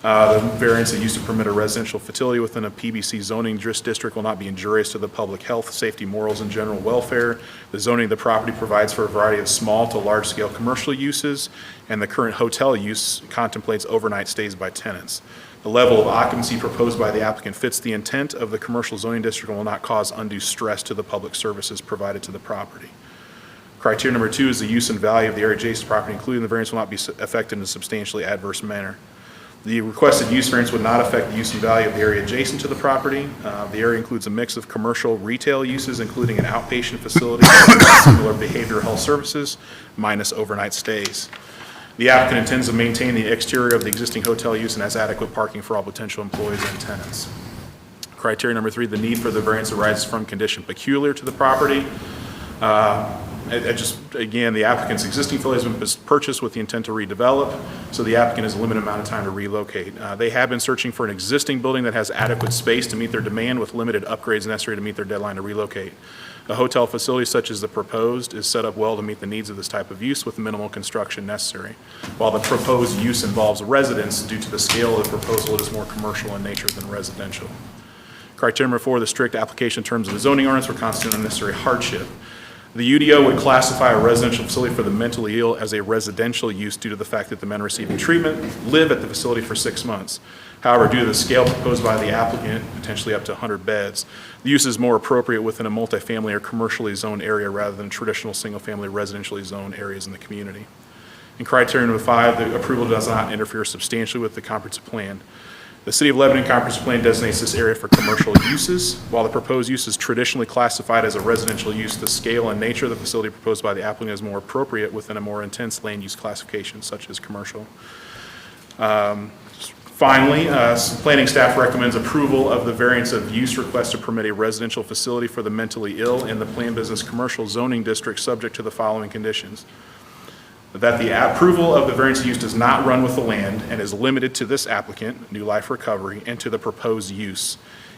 The variance that used to permit a residential facility within a PBC zoning district will not be injurious to the public health, safety, morals, and general welfare. The zoning of the property provides for a variety of small to large-scale commercial uses, and the current hotel use contemplates overnight stays by tenants. The level of occupancy proposed by the applicant fits the intent of the commercial zoning district and will not cause undue stress to the public services provided to the property. Criteria number 2 is the use and value of the area adjacent to property, including the variance will not be affected in a substantially adverse manner. The requested use variance would not affect the use and value of the area adjacent to the property. The area includes a mix of commercial retail uses, including an outpatient facility, similar behavioral health services, minus overnight stays. The applicant intends to maintain the exterior of the existing hotel use and has adequate parking for all potential employees and tenants. Criteria number 3, the need for the variance arises from condition peculiar to the property. Again, the applicant's existing facility has been purchased with the intent to redevelop, so the applicant has a limited amount of time to relocate. They have been searching for an existing building that has adequate space to meet their demand with limited upgrades necessary to meet their deadline to relocate. A hotel facility such as the proposed is set up well to meet the needs of this type of use with minimal construction necessary. While the proposed use involves residence, due to the scale of the proposal, it is more commercial in nature than residential. Criteria number 4, the strict application terms of the zoning ordinance would constitute unnecessary hardship. The UDO would classify a residential facility for the mentally ill as a residential use due to the fact that the men receiving treatment live at the facility for 6 months. However, due to the scale proposed by the applicant, potentially up to 100 beds, the use is more appropriate within a multifamily or commercially zoned area rather than traditional single-family residentially zoned areas in the community. And criteria number 5, the approval does not interfere substantially with the comprehensive plan. The City of Lebanon comprehensive plan designates this area for commercial uses. While the proposed use is traditionally classified as a residential use, the scale and nature of the facility proposed by the applicant is more appropriate within a more intense land use classification such as commercial. Finally, planning staff recommends approval of the variance of use request to permit a residential facility for the mentally ill in the planned business commercial zoning district subject to the following conditions. That the approval of the variance of use does not run with the land and is limited to this applicant, New Life Recovery, and to the proposed use.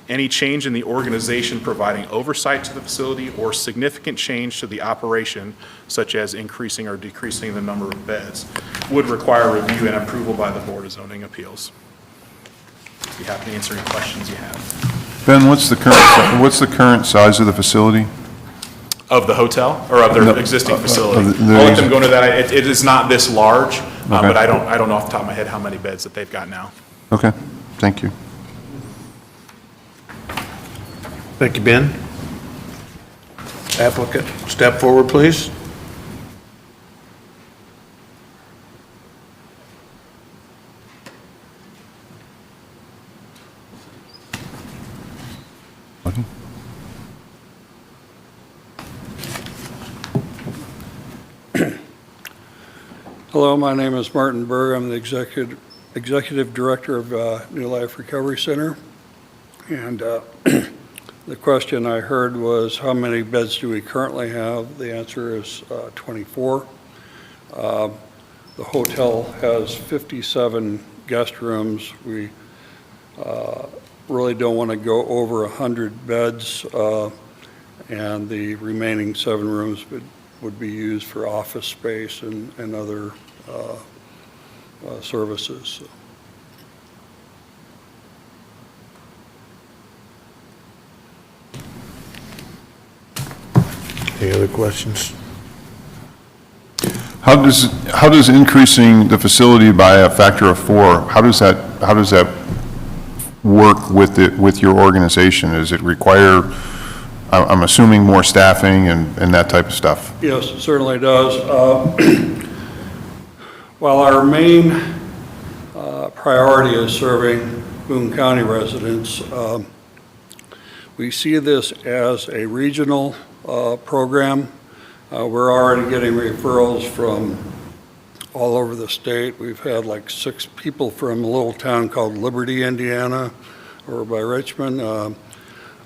Any change in the organization providing oversight to the facility or significant change to the operation, such as increasing or decreasing the number of beds, would require review and approval by the Board of Zoning Appeals. Be happy to answer any questions you have. Ben, what's the current size of the facility? Of the hotel, or of their No, existing facility? the- I'll let them go into that. It is not this large, Okay. but I don't know off the top of my head how many beds that they've got now. Okay, thank you. Thank you, Ben. Applicant, step forward, please. Hello, my name is Martin Berg. I'm the executive director of New Life Recovery Center. And the question I heard was, how many beds do we currently have? The answer is 24. The hotel has 57 guest rooms. We really don't want to go over 100 beds, and the remaining 7 rooms would be used for office space and other services. Any other questions? How does increasing the facility by a factor of 4, how does that work with your organization? Does it require, I'm assuming, more staffing and that type of stuff? Yes, it certainly does. While our main priority is serving Boone County residents, we see this as a regional program. We're already getting referrals from all over the state. We've had like 6 people from a little town called Liberty, Indiana, over by Richmond.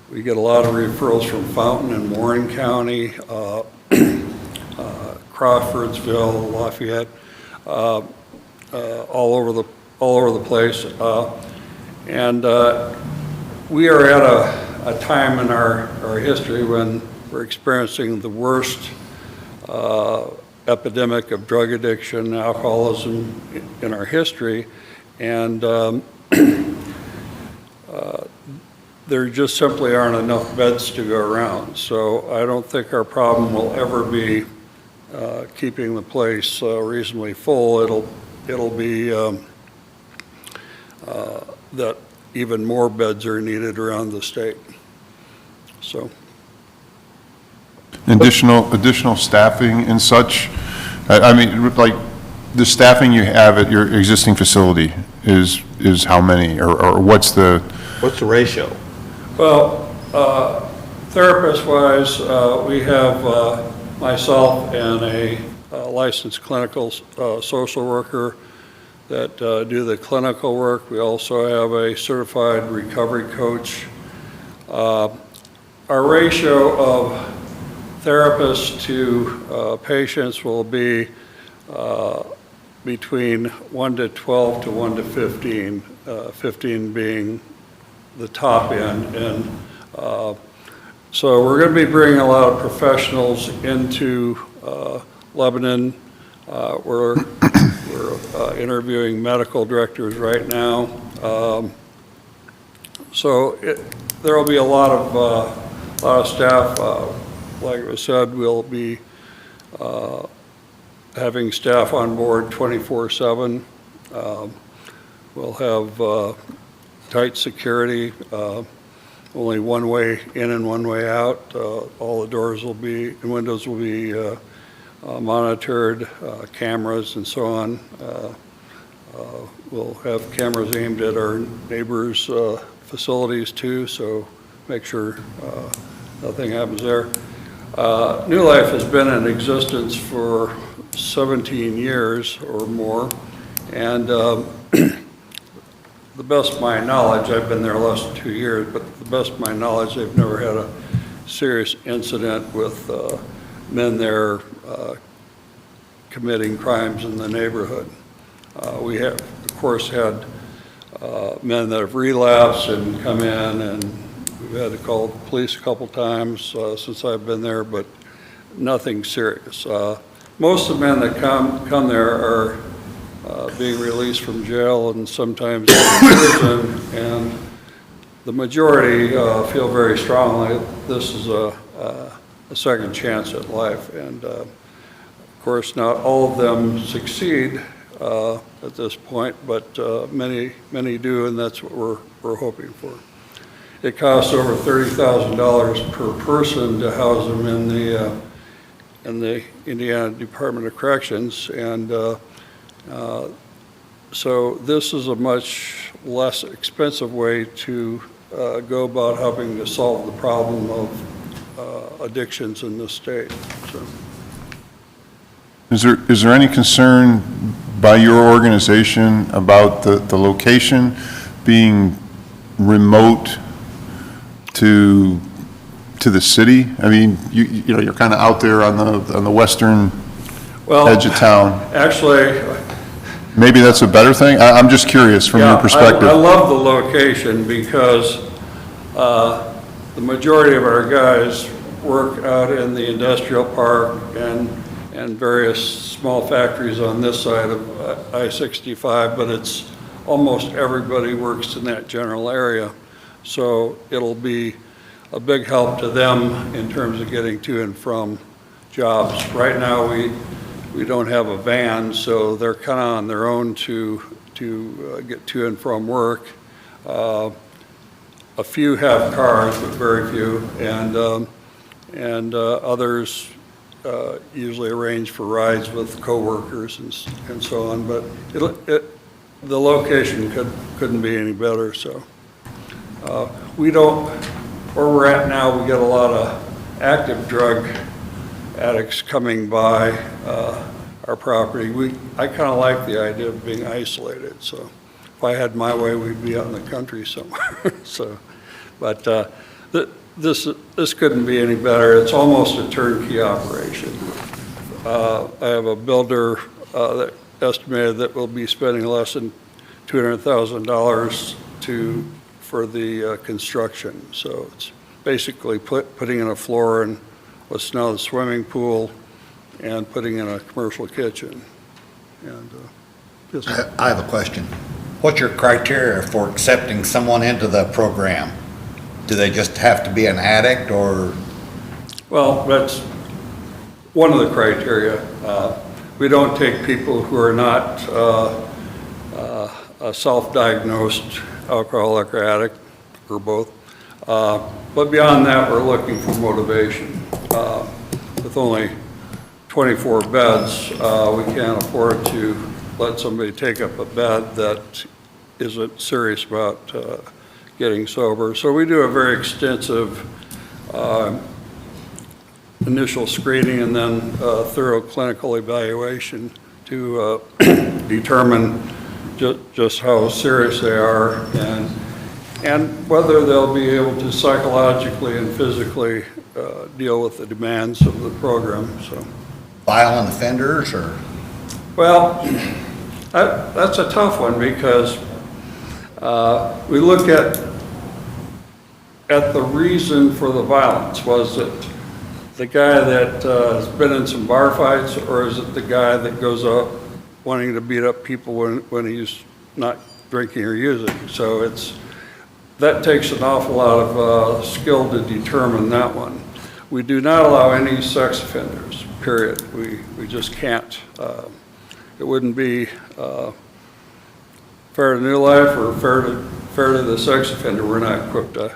We get a lot of referrals from Fountain and Warren County, Crawfordsville, Lafayette, all over the place. And we are at a time in our history when we're experiencing the worst epidemic of drug addiction, alcoholism in our history, and there just simply aren't enough beds to go around. So I don't think our problem will ever be keeping the place reasonably full. It'll be that even more beds are needed around the state. So. Additional staffing and such? I mean, like, the staffing you have at your existing facility is how many, or what's the? What's the ratio? Well, therapist-wise, we have myself and a licensed clinical social worker that do the clinical work. We also have a certified recovery coach. Our ratio of therapists to patients will be between 1 to 12 to 1 to 15, 15 being the top end. And So we're going to be bringing a lot of professionals into Lebanon. We're interviewing medical directors right now. So there will be a lot of staff. Like I said, we'll be having staff on board 24/7. We'll have tight security, only one way in and one way out. All the doors will be, and windows will be monitored, cameras and so on. We'll have cameras aimed at our neighbors' facilities too, so make sure nothing happens there. New Life has been in existence for 17 years or more, and the best of my knowledge, I've been there less than 2 years, but the best of my knowledge, they've never had a serious incident with men there committing crimes in the neighborhood. We have, of course, had men that have relapsed and come in, and we've had to call the police a couple times since I've been there, but nothing serious. Most of the men that come there are being released from jail and sometimes in prison, and the majority feel very strongly this is a second chance at life. And of course, not all of them succeed at this point, but many do, and that's what we're hoping for. It costs over $30,000 per person to house them in the Indiana Department of Corrections, and so this is a much less expensive way to go about helping to solve the problem of addictions in this state. So. Is there any concern by your organization about the location being remote to the city? I mean, you know, you're kind of out there on the western edge of town. Actually, maybe that's a better thing. I'm just curious from your perspective. I love the location because the majority of our guys work out in the industrial park and various small factories on this side of I-65, but it's almost everybody works in that general area. So it'll be a big help to them in terms of getting to and from jobs. Right now, we don't have a van, so they're kind of on their own to get to and from work. A few have cars, but very few, and others usually arrange for rides with coworkers and so on. But the location couldn't be any better. So we don't. Where we're at now, we get a lot of active drug addicts coming by our property. I kind of like the idea of being isolated. So if I had my way, we'd be out in the country somewhere. So, but this couldn't be any better. It's almost a turnkey operation. I have a builder that estimated that we'll be spending less than $200,000 for the construction. So it's basically putting in a floor in what's now the swimming pool and putting in a commercial kitchen. And I have a question. What's your criteria for accepting someone into the program? Do they just have to be an addict, or? Well, that's one of the criteria. We don't take people who are not a self-diagnosed alcoholic or addict, or both. But beyond that, we're looking for motivation. With only 24 beds, we can't afford to let somebody take up a bed that isn't serious about getting sober. So we do a very extensive initial screening and then thorough clinical evaluation to determine just how serious they are and whether they'll be able to psychologically and physically deal with the demands of the program. So, Violent offenders, or? Well, that's a tough one because we look at at the reason for the violence. Was it the guy that has been in some bar fights, or is it the guy that goes up wanting to beat up people when he's not drinking or using? So that takes an awful lot of skill to determine that one. We do not allow any sex offenders, period. We just can't. It wouldn't be fair to New Life or fair to the sex offender. We're not equipped to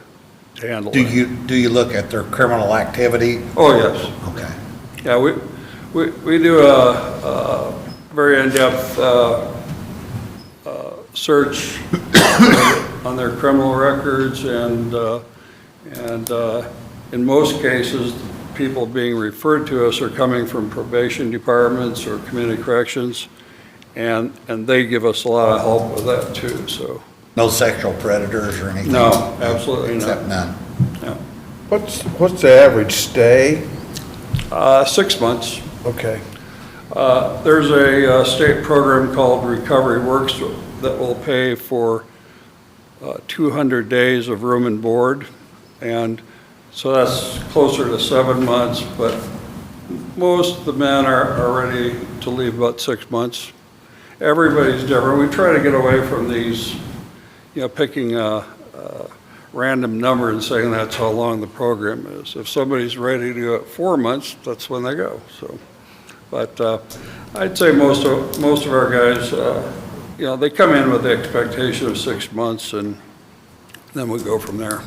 handle it. Do you look at their criminal activity? Oh, yes. Okay. Yeah, we do a very in-depth search on their criminal records, and in most cases, people being referred to us are coming from probation departments or community corrections, and they give us a lot of help with that too, so. No sexual predators or anything? No, absolutely not. Except none? No. What's the average stay? 6 months. Okay. There's a state program called Recovery Works that will pay for 200 days of room and board, and so that's closer to 7 months, but most of the men are ready to leave about 6 months. Everybody's different. We try to get away from these, picking a random number and saying that's how long the program is. If somebody's ready to go at 4 months, that's when they go. So, but I'd say most of our guys, they come in with the expectation of 6 months, and then we go from there.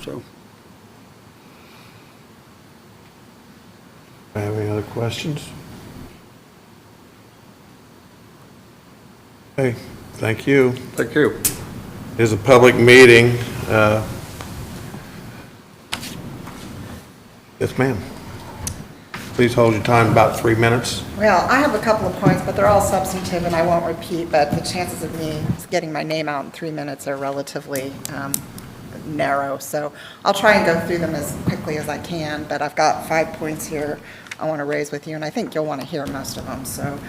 So. Have any other questions? Okay, thank you. Thank you. It is a public meeting. Yes, ma'am. Please hold your time about 3 minutes. Well, I have a couple of points, but they're all substantive and I won't repeat, but the chances of me getting my name out in 3 minutes are relatively narrow. So I'll try and go through them as quickly as I can, but I've got 5 points here I want to raise with you, and I think you'll want to hear most of them. So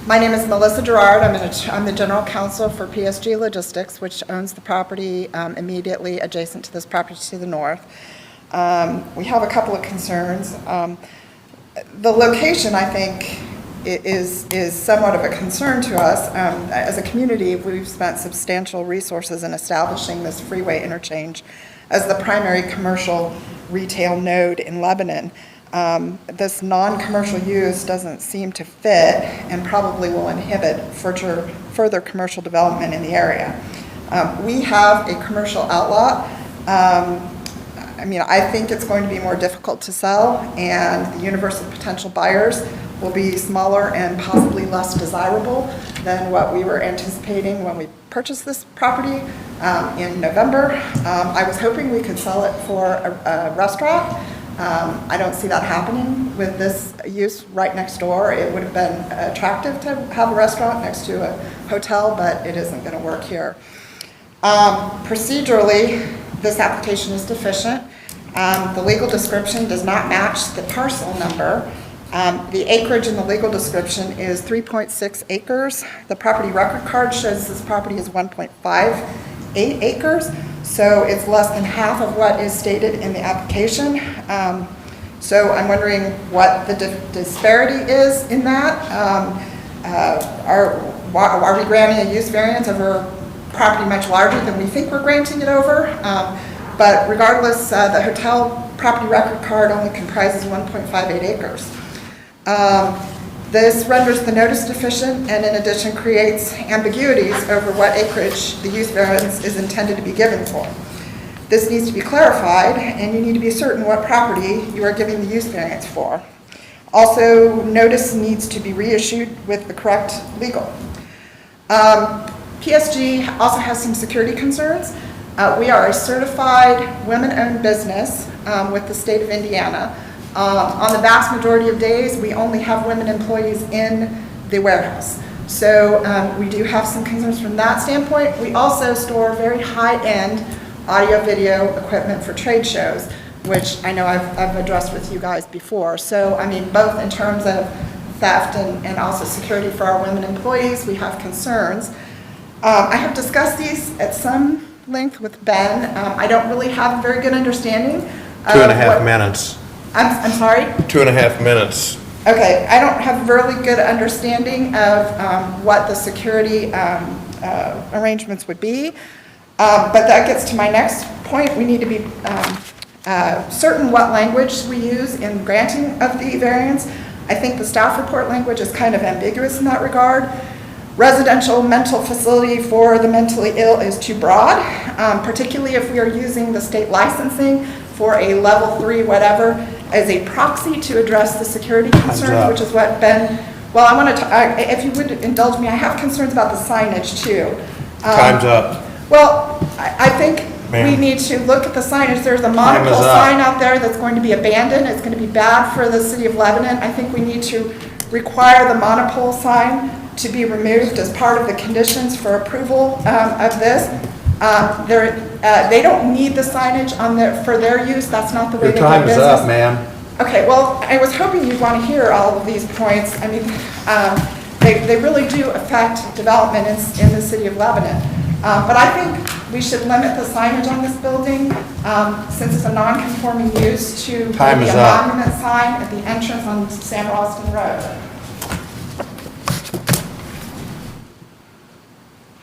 my name is Melissa Gerard. I'm the general counsel for PSG Logistics, which owns the property immediately adjacent to this property to the north. We have a couple of concerns. The location, I think, is somewhat of a concern to us. As a community, we've spent substantial resources in establishing this freeway interchange as the primary commercial retail node in Lebanon. This non-commercial use doesn't seem to fit and probably will inhibit further commercial development in the area. We have a commercial outlot. I think it's going to be more difficult to sell, and the universe of potential buyers will be smaller and possibly less desirable than what we were anticipating when we purchased this property in November. I was hoping we could sell it for a restaurant. I don't see that happening with this use right next door. It would have been attractive to have a restaurant next to a hotel, but it isn't going to work here. Procedurally, this application is deficient. The legal description does not match the parcel number. The acreage in the legal description is 3.6 acres. The property record card shows this property is 1.58 acres, so it's less than half of what is stated in the application. So I'm wondering what the disparity is in that. Are we granting a use variance over property much larger than we think we're granting it over? But regardless, the hotel property record card only comprises 1.58 acres. This renders the notice deficient and in addition creates ambiguities over what acreage the use variance is intended to be given for. This needs to be clarified, and you need to be certain what property you are giving the use variance for. Also, notice needs to be reissued with the correct legal. PSG also has some security concerns. We are a certified women-owned business with the state of Indiana. On the vast majority of days, we only have women employees in the warehouse. So we do have some concerns from that standpoint. We also store very high-end audio-video equipment for trade shows, which I know I've addressed with you guys before. So, both in terms of theft and also security for our women employees, we have concerns. I have discussed these at some length with Ben. I don't really have a very good understanding. of 2.5 what- minutes. I'm sorry? 2.5 minutes. Okay, I don't have a really good understanding of what the security arrangements would be. But that gets to my next point. We need to be certain what language we use in granting of the variance. I think the staff report language is kind of ambiguous in that regard. Residential mental facility for the mentally ill is too broad, particularly if we are using the state licensing for a level 3 whatever as a proxy to address the security concerns, up. which is what Ben, well, I want to, if you would indulge me, I have concerns about the signage too. Time's up. Well, I think we Ma'am. need to look at the signage. There's a Time is monopole up. sign out there that's going to be abandoned. It's going to be bad for the city of Lebanon. I think we need to require the monopole sign to be removed as part of the conditions for approval of this. They don't need the signage on for their use. That's not the way Your they do time is business. up, ma'am. Okay, well, I was hoping you'd want to hear all of these points. I mean, they really do affect development in the city of Lebanon. But I think we should limit the signage on this building, since it's a non-conforming use, to Time maybe is a up. monument sign at the entrance on Sam Ralston Road.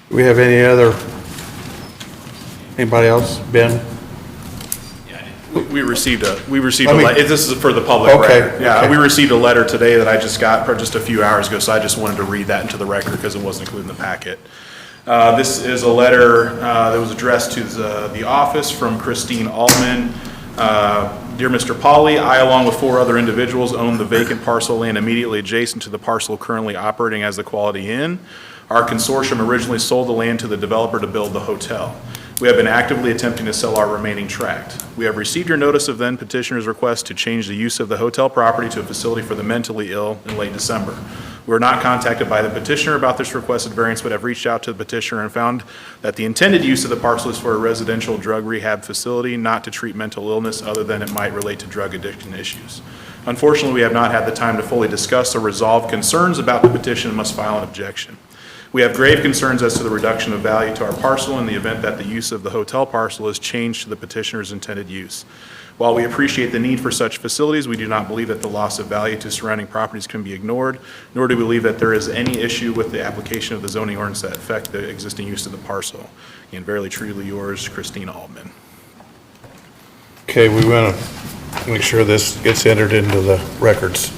Do we have anybody else? Ben? We received a, Let me- this is for the public Okay, record. Yeah, okay. we received a letter today that I just got just a few hours ago, so I just wanted to read that into the record because it wasn't included in the packet. This is a letter that was addressed to the office from Christine Altman. Dear Mr. Polly, I, along with 4 other individuals, own the vacant parcel land immediately adjacent to the parcel currently operating as the Quality Inn. Our consortium originally sold the land to the developer to build the hotel. We have been actively attempting to sell our remaining tract. We have received your notice of then petitioner's request to change the use of the hotel property to a facility for the mentally ill in late December. We were not contacted by the petitioner about this requested variance, but have reached out to the petitioner and found that the intended use of the parcel is for a residential drug rehab facility, not to treat mental illness other than it might relate to drug addiction issues. Unfortunately, we have not had the time to fully discuss or resolve concerns about the petition and must file an objection. We have grave concerns as to the reduction of value to our parcel in the event that the use of the hotel parcel is changed to the petitioner's intended use. While we appreciate the need for such facilities, we do not believe that the loss of value to surrounding properties can be ignored, nor do we believe that there is any issue with the application of the zoning ordinance that affect the existing use of the parcel. Again, very truly yours, Christine Altman. Okay, we want to make sure this gets entered into the records.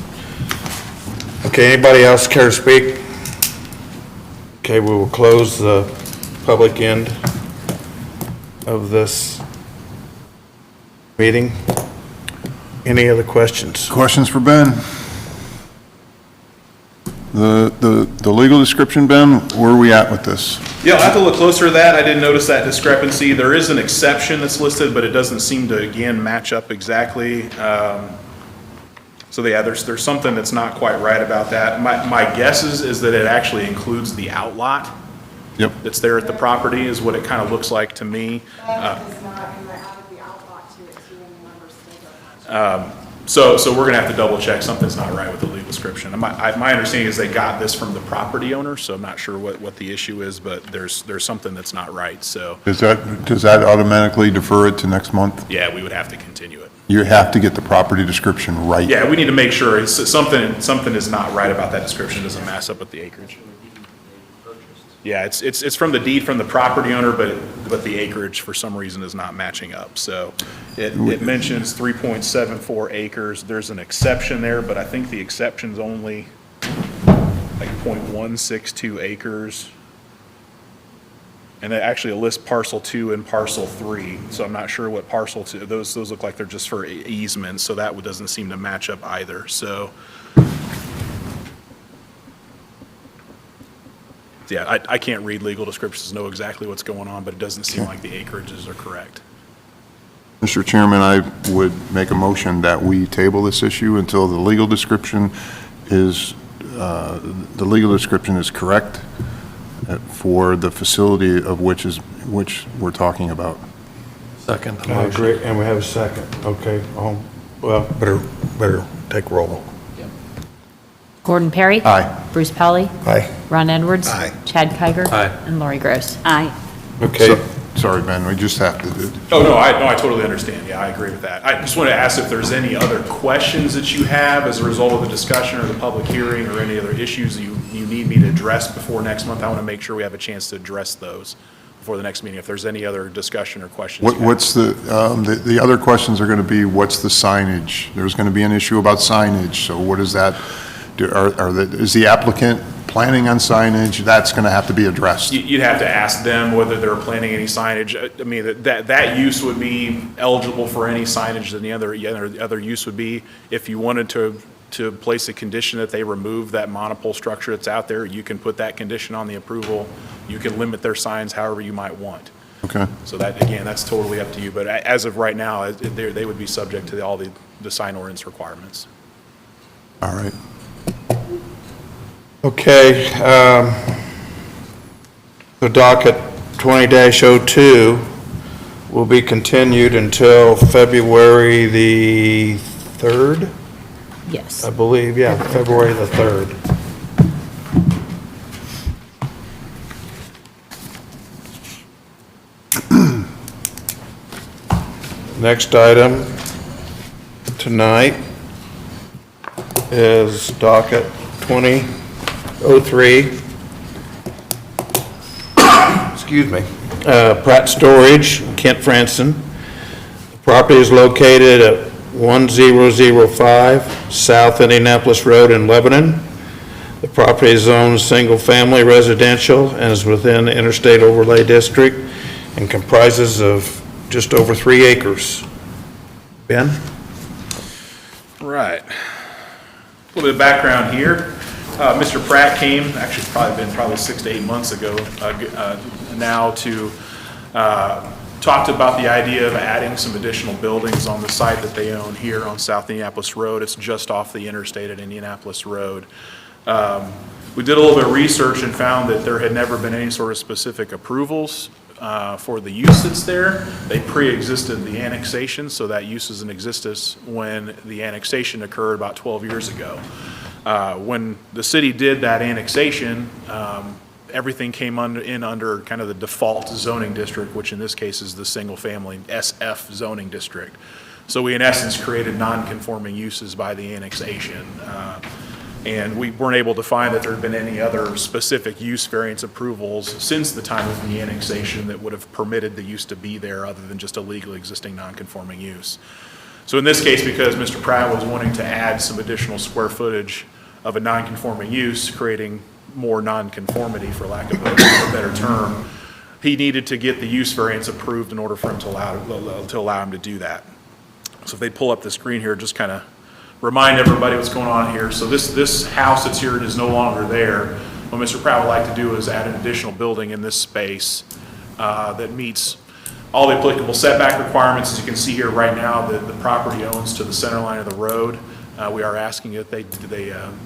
Okay, anybody else care to speak? Okay, we will close the public end of this meeting. Any other questions? Questions for Ben? The legal description, Ben, where are we at with this? Yeah, I'll have to look closer to that. I didn't notice that discrepancy. There is an exception that's listed, but it doesn't seem to, again, match up exactly. So yeah, there's something that's not quite right about that. My guess is that it actually includes the outlot Yep. that's there at the property, is what it kind of looks like to me. That is not, and I added the outlook to it too, and the numbers still don't match. So we're gonna have to double check, something's not right with the legal description. My understanding is they got this from the property owner, so I'm not sure what the issue is, but there's something that's not right, so, Does that automatically defer it to next month? yeah, we would have to continue it. You have to get the property description right. Yeah, we need to make sure, something is not right about that description, doesn't match up with the acreage. Yeah, it's from the deed from the property owner, but the acreage for some reason is not matching up, so it mentions 3.74 acres, there's an exception there, but I think the exception's only like 0.162 acres. And it actually lists parcel 2 and parcel 3, so I'm not sure what parcel 2, those look like they're just for easements, so that doesn't seem to match up either, so. Yeah, I can't read legal descriptions, know exactly what's going on, but it doesn't seem like the acreages are correct. Mr. Chairman, I would make a motion that we table this issue until the legal description is correct for the facility of which we're talking about. Second the I motion. agree, and we have a second. Okay, well, better take roll. Gordon Perry. Aye. Bruce Pelly. Aye. Ron Edwards. Aye. Chad Kiger. Aye. And Lori Gross. Aye. Okay, So sorry, Ben, we just have to do. Oh, no, I totally understand. Yeah, I agree with that. I just want to ask if there's any other questions that you have as a result of the discussion or the public hearing, or any other issues you need me to address before next month. I want to make sure we have a chance to address those before the next meeting, if there's any other discussion or questions. you have. What's the other questions are going to be, what's the signage? There's going to be an issue about signage, so what is that? Is the applicant planning on signage? That's going to have to be addressed. You'd have to ask them whether they're planning any signage. I mean, that use would be eligible for any signage than the other use would be. If you wanted to place a condition that they remove that monopole structure that's out there, you can put that condition on the approval. You can limit their signs however you might want. Okay. So that, again, that's totally up to you. But as of right now, they would be subject to all the sign ordinance requirements. All right. Okay, the docket 20-02 will be continued until February the 3rd, Yes. I believe, yeah, February the 3rd. Next item tonight is docket 2003. Excuse me. Pratt Storage, Kent Franson. The property is located at 1005 South Indianapolis Road in Lebanon. The property is zoned single-family residential and is within the Interstate Overlay District and comprises of just over 3 acres. Ben? Right. A little bit of background here. Mr. Pratt came, actually probably 6 to 8 months ago now, to talked about the idea of adding some additional buildings on the site that they own here on South Indianapolis Road. It's just off the interstate at Indianapolis Road. We did a little bit of research and found that there had never been any sort of specific approvals for the use that's there. They pre-existed the annexation, so that use is in existence when the annexation occurred about 12 years ago. When the city did that annexation, everything came under kind of the default zoning district, which in this case is the single-family SF zoning district. So we, in essence, created non-conforming uses by the annexation. And we weren't able to find that there had been any other specific use variance approvals since the time of the annexation that would have permitted the use to be there other than just a legally existing non-conforming use. So in this case, because Mr. Pratt was wanting to add some additional square footage of a non-conforming use, creating more non-conformity, for lack of a better term, he needed to get the use variance approved in order for him to allow him to do that. So if they pull up the screen here, just kind of remind everybody what's going on here. So this house that's here is no longer there. What Mr. Pratt would like to do is add an additional building in this space that meets all the applicable setback requirements. As you can see here right now, the property owns to the center line of the road. We are asking that they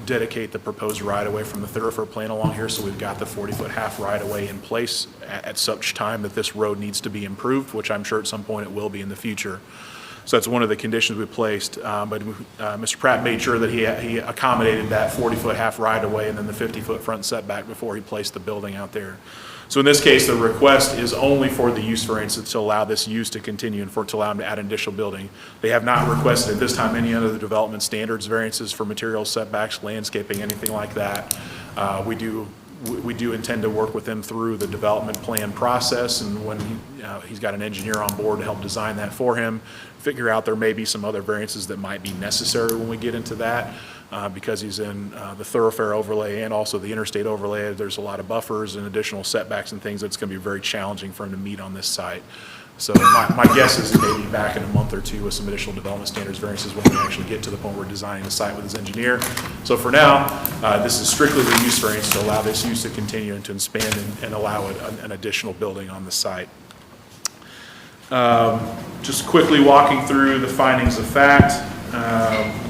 dedicate the proposed right-of-way from the thoroughfare plan along here, so we've got the 40-foot half right-of-way in place at such time that this road needs to be improved, which I'm sure at some point it will be in the future. So that's one of the conditions we placed, but Mr. Pratt made sure that he accommodated that 40-foot half right-of-way and then the 50-foot front setback before he placed the building out there. So in this case, the request is only for the use variance to allow this use to continue and to allow them to add an additional building. They have not requested at this time any other development standards variances for material setbacks, landscaping, anything like that. We do intend to work with them through the development plan process, and when he's got an engineer on board to help design that for him, figure out there may be some other variances that might be necessary when we get into that. Because he's in the thoroughfare overlay and also the interstate overlay, there's a lot of buffers and additional setbacks and things that's going to be very challenging for him to meet on this site. So my guess is he may be back in a month or two with some additional development standards variances when we actually get to the point where we're designing the site with his engineer. So for now, this is strictly the use variance to allow this use to continue and to expand and allow an additional building on the site. Just quickly walking through the findings of fact.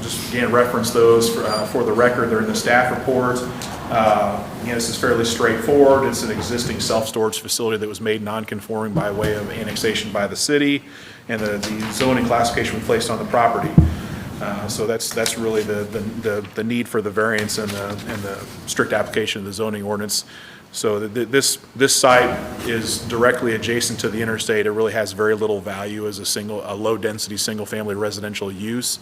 Just again reference those for the record. They're in the staff report. Again, this is fairly straightforward. It's an existing self-storage facility that was made non-conforming by way of annexation by the city, and the zoning classification we placed on the property. So that's really the need for the variance and the strict application of the zoning ordinance. So this site is directly adjacent to the interstate. It really has very little value as a low-density, single-family residential use.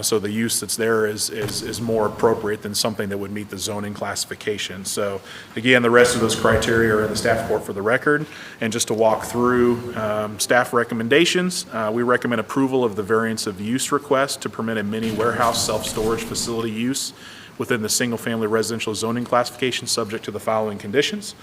So the use that's there is more appropriate than something that would meet the zoning classification. So again, the rest of those criteria are in the staff report for the record. And just to walk through staff recommendations, we recommend approval of the variance of use request to permit a mini warehouse self-storage facility use within the single-family residential zoning classification, subject to the following conditions: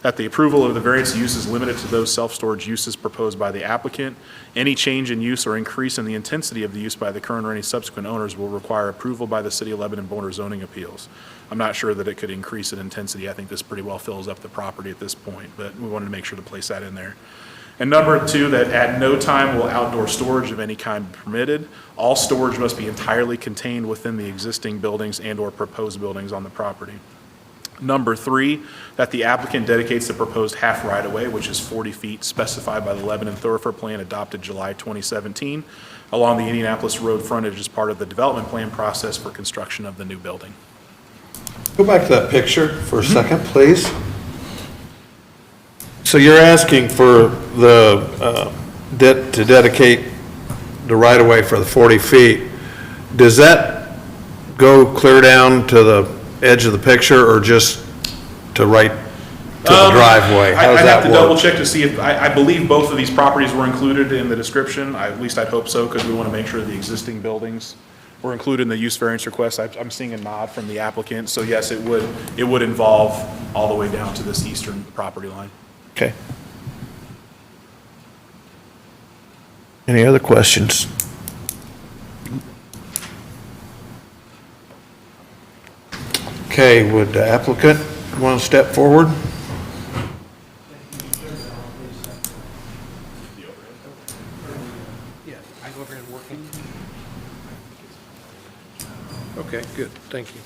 that the approval of the variance use is limited to those self-storage uses proposed by the applicant. Any change in use or increase in the intensity of the use by the current or any subsequent owners will require approval by the City of Lebanon Board of Zoning Appeals. I'm not sure that it could increase in intensity. I think this pretty well fills up the property at this point, but we wanted to make sure to place that in there. And number two, that at no time will outdoor storage of any kind be permitted. All storage must be entirely contained within the existing buildings and/or proposed buildings on the property. Number three, that the applicant dedicates the proposed half right-of-way, which is 40 feet specified by the Lebanon Thoroughfare Plan adopted July 2017, along the Indianapolis Road frontage as part of the development plan process for construction of the new building. Go back to that picture for a second, please. So you're asking for the, to dedicate the right-of-way for the 40 feet. Does that go clear down to the edge of the picture, or just to right to the driveway? How does I'd that have to work? double check to see if, I believe both of these properties were included in the description. At least I'd hope so, because we want to make sure the existing buildings were included in the use variance request. I'm seeing a nod from the applicant, so yes, it would involve all the way down to this eastern property line. Okay. Any other questions? Okay, would the applicant want to step forward? Yeah, I go over here and work it. Okay, good, thank you.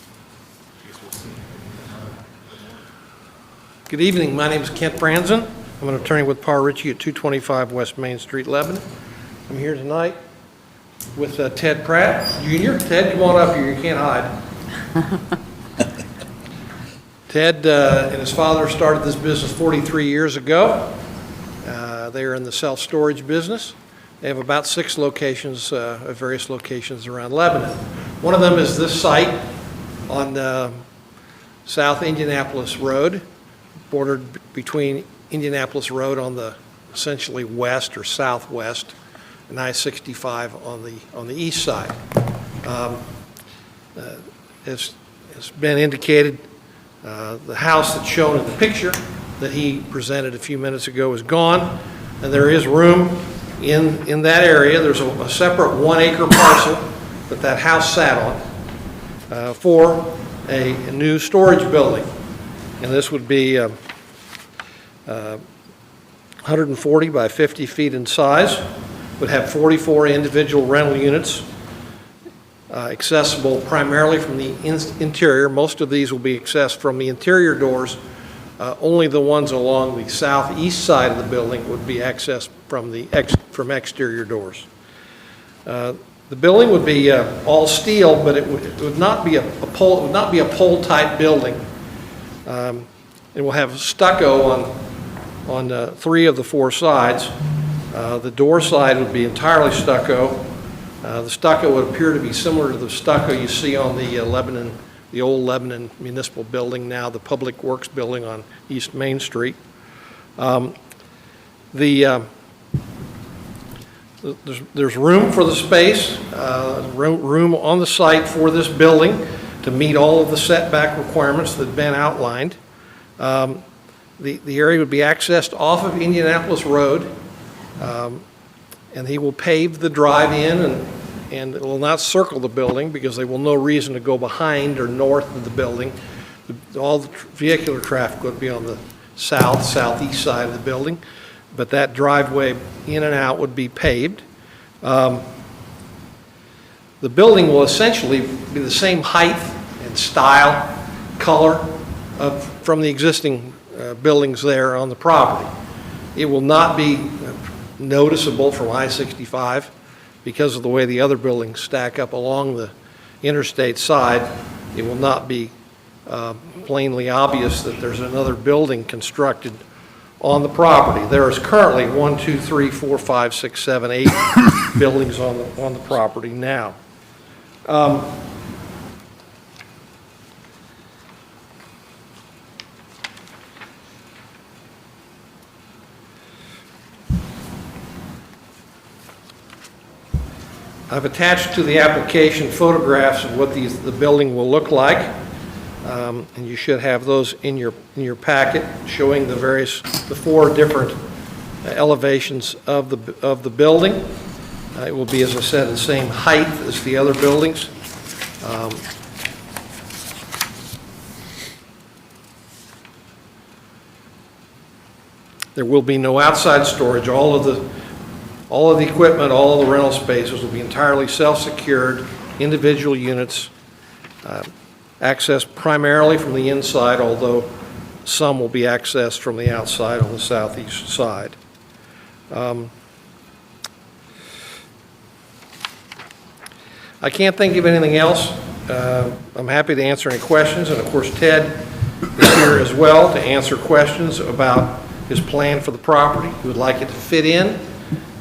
Good evening, my name is Kent Franzen. I'm an attorney with Parr Ritchie at 225 West Main Street, Lebanon. I'm here tonight with Ted Pratt Jr. Ted, come on up here, you can't hide. Ted and his father started this business 43 years ago. They are in the self-storage business. They have about 6 locations, at various locations around Lebanon. One of them is this site on South Indianapolis Road, bordered between Indianapolis Road on the essentially west or southwest, and I-65 on the east side. As has been indicated, the house that's shown in the picture that he presented a few minutes ago is gone, and there is room in that area. There's a separate 1-acre parcel that house sat on for a new storage building. And this would be 140 by 50 feet in size, would have 44 individual rental units, accessible primarily from the interior. Most of these will be accessed from the interior doors. Only the ones along the southeast side of the building would be accessed from exterior doors. The building would be all steel, but it would not be a pole. It would not be a pole-type building. It will have stucco on 3 of the 4 sides. The door side would be entirely stucco. The stucco would appear to be similar to the stucco you see on the old Lebanon Municipal Building, now the Public Works Building on East Main Street. There's room for the space, room on the site for this building to meet all of the setback requirements that have been outlined. The area would be accessed off of Indianapolis Road, and he will pave the drive-in, and it will not circle the building because there will no reason to go behind or north of the building. All the vehicular traffic would be on the southeast side of the building, but that driveway in and out would be paved. The building will essentially be the same height and style, color from the existing buildings there on the property. It will not be noticeable from I-65 because of the way the other buildings stack up along the interstate side. It will not be plainly obvious that there's another building constructed on the property. There is currently 1, 2, 3, 4, 5, 6, 7, 8 buildings on the property now. I've attached to the application photographs of what the building will look like, and you should have those in your packet, showing the 4 different elevations of the building. It will be, as I said, the same height as the other buildings. There will be no outside storage. All of the equipment, all of the rental spaces will be entirely self-secured, individual units, accessed primarily from the inside, although some will be accessed from the outside on the southeast side. I can't think of anything else. I'm happy to answer any questions, and of course Ted is here as well to answer questions about his plan for the property. He would like it to fit in.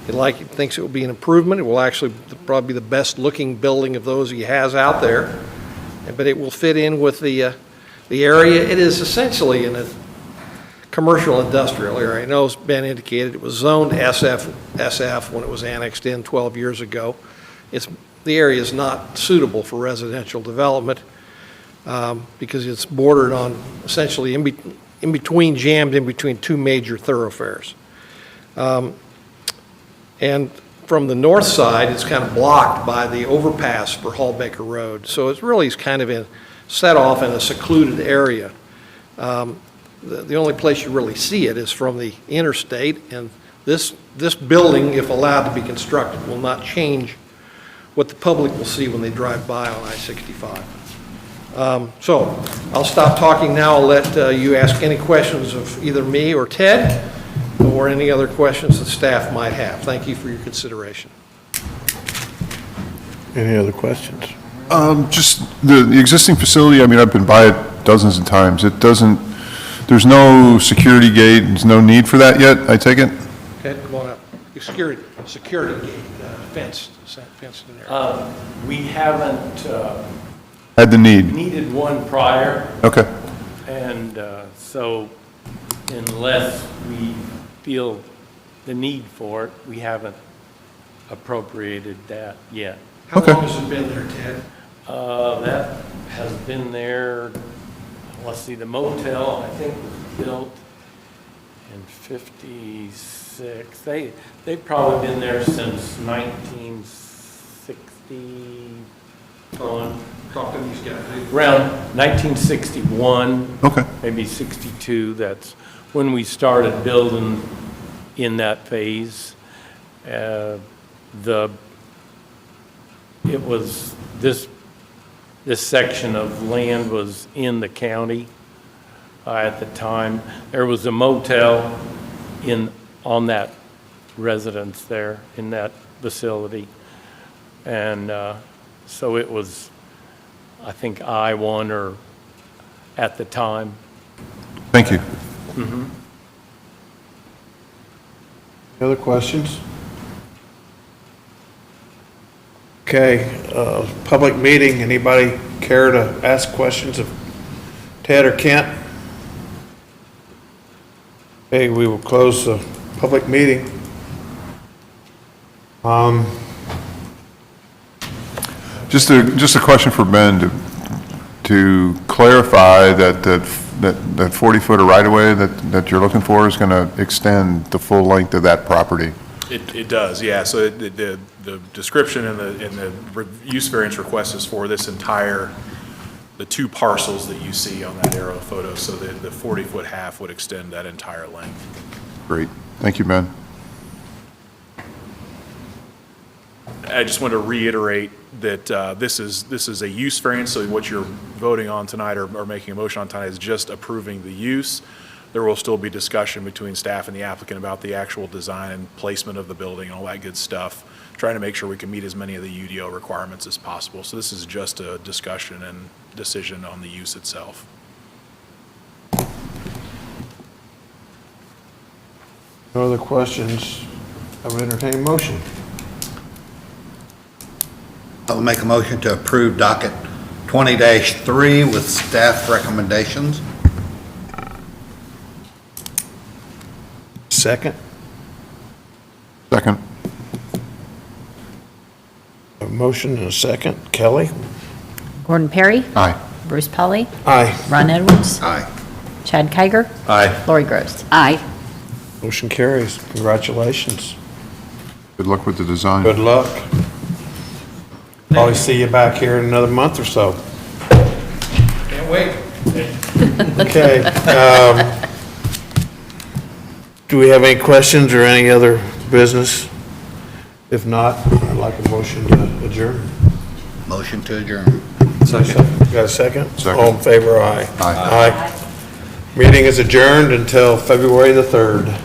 He thinks it will be an improvement. It will actually probably be the best looking building of those he has out there, but it will fit in with the area. It is essentially in a commercial industrial area. I know it's been indicated it was zoned SF when it was annexed in 12 years ago. The area is not suitable for residential development because it's bordered on essentially jammed in between 2 major thoroughfares. And from the north side, it's kind of blocked by the overpass for Hallbaker Road. So it's really kind of set off in a secluded area. The only place you really see it is from the interstate, and this building, if allowed to be constructed, will not change what the public will see when they drive by on I-65. So I'll stop talking now. I'll let you ask any questions of either me or Ted, or any other questions that staff might have. Thank you for your consideration. Any other questions? Just the existing facility, I mean, I've been by it dozens of times. There's no security gate, there's no need for that yet, I take it? Okay, come on up. Security gate, fenced in there. We haven't Had the need? needed one prior, Okay, and so unless we feel the need for it, we haven't appropriated that yet. How Okay. long has it been there, Ted? That has been there, let's see, the motel, I think, was built in '56. They've probably been there since 1961. Talk to these guys. Around 1961. okay. Maybe 62, that's when we started building in that phase. It was, this section of land was in the county at the time. There was a motel on that residence there, in that facility. And so it was, I think, I-1 or at the time. Thank you. Any other questions? Okay, public meeting, anybody care to ask questions of Ted or Kent? Okay, we will close the public meeting. Just a question for Ben to clarify that 40-foot of right-of-way that you're looking for is going to extend the full length of that property. It does, yeah. So the description and the use variance request is for this entire, the 2 parcels that you see on that aerial photo. So the 40-foot half would extend that entire length. Great. Thank you, Ben. I just want to reiterate that this is a use variance, so what you're voting on tonight or making a motion on tonight is just approving the use. There will still be discussion between staff and the applicant about the actual design and placement of the building and all that good stuff, trying to make sure we can meet as many of the UDO requirements as possible. So this is just a discussion and decision on the use itself. No other questions? I would entertain a motion. I will make a motion to approve docket 20-3 with staff recommendations. Second. Second. A motion and a second. Kelly? Gordon Perry, Aye. Bruce Polly, Aye. Ron Edwards, Aye. Chad Kiger, Aye. Lori Gross. Aye. Motion carries. Congratulations. Good luck with the design. Good luck. Probably see you back here in another month or so. Can't wait. Okay. Do we have any questions or any other business? If not, I'd like a motion to adjourn. Motion to adjourn. Got a second? Second. All in favor, aye. Aye. Aye. Meeting is adjourned until February the 3rd.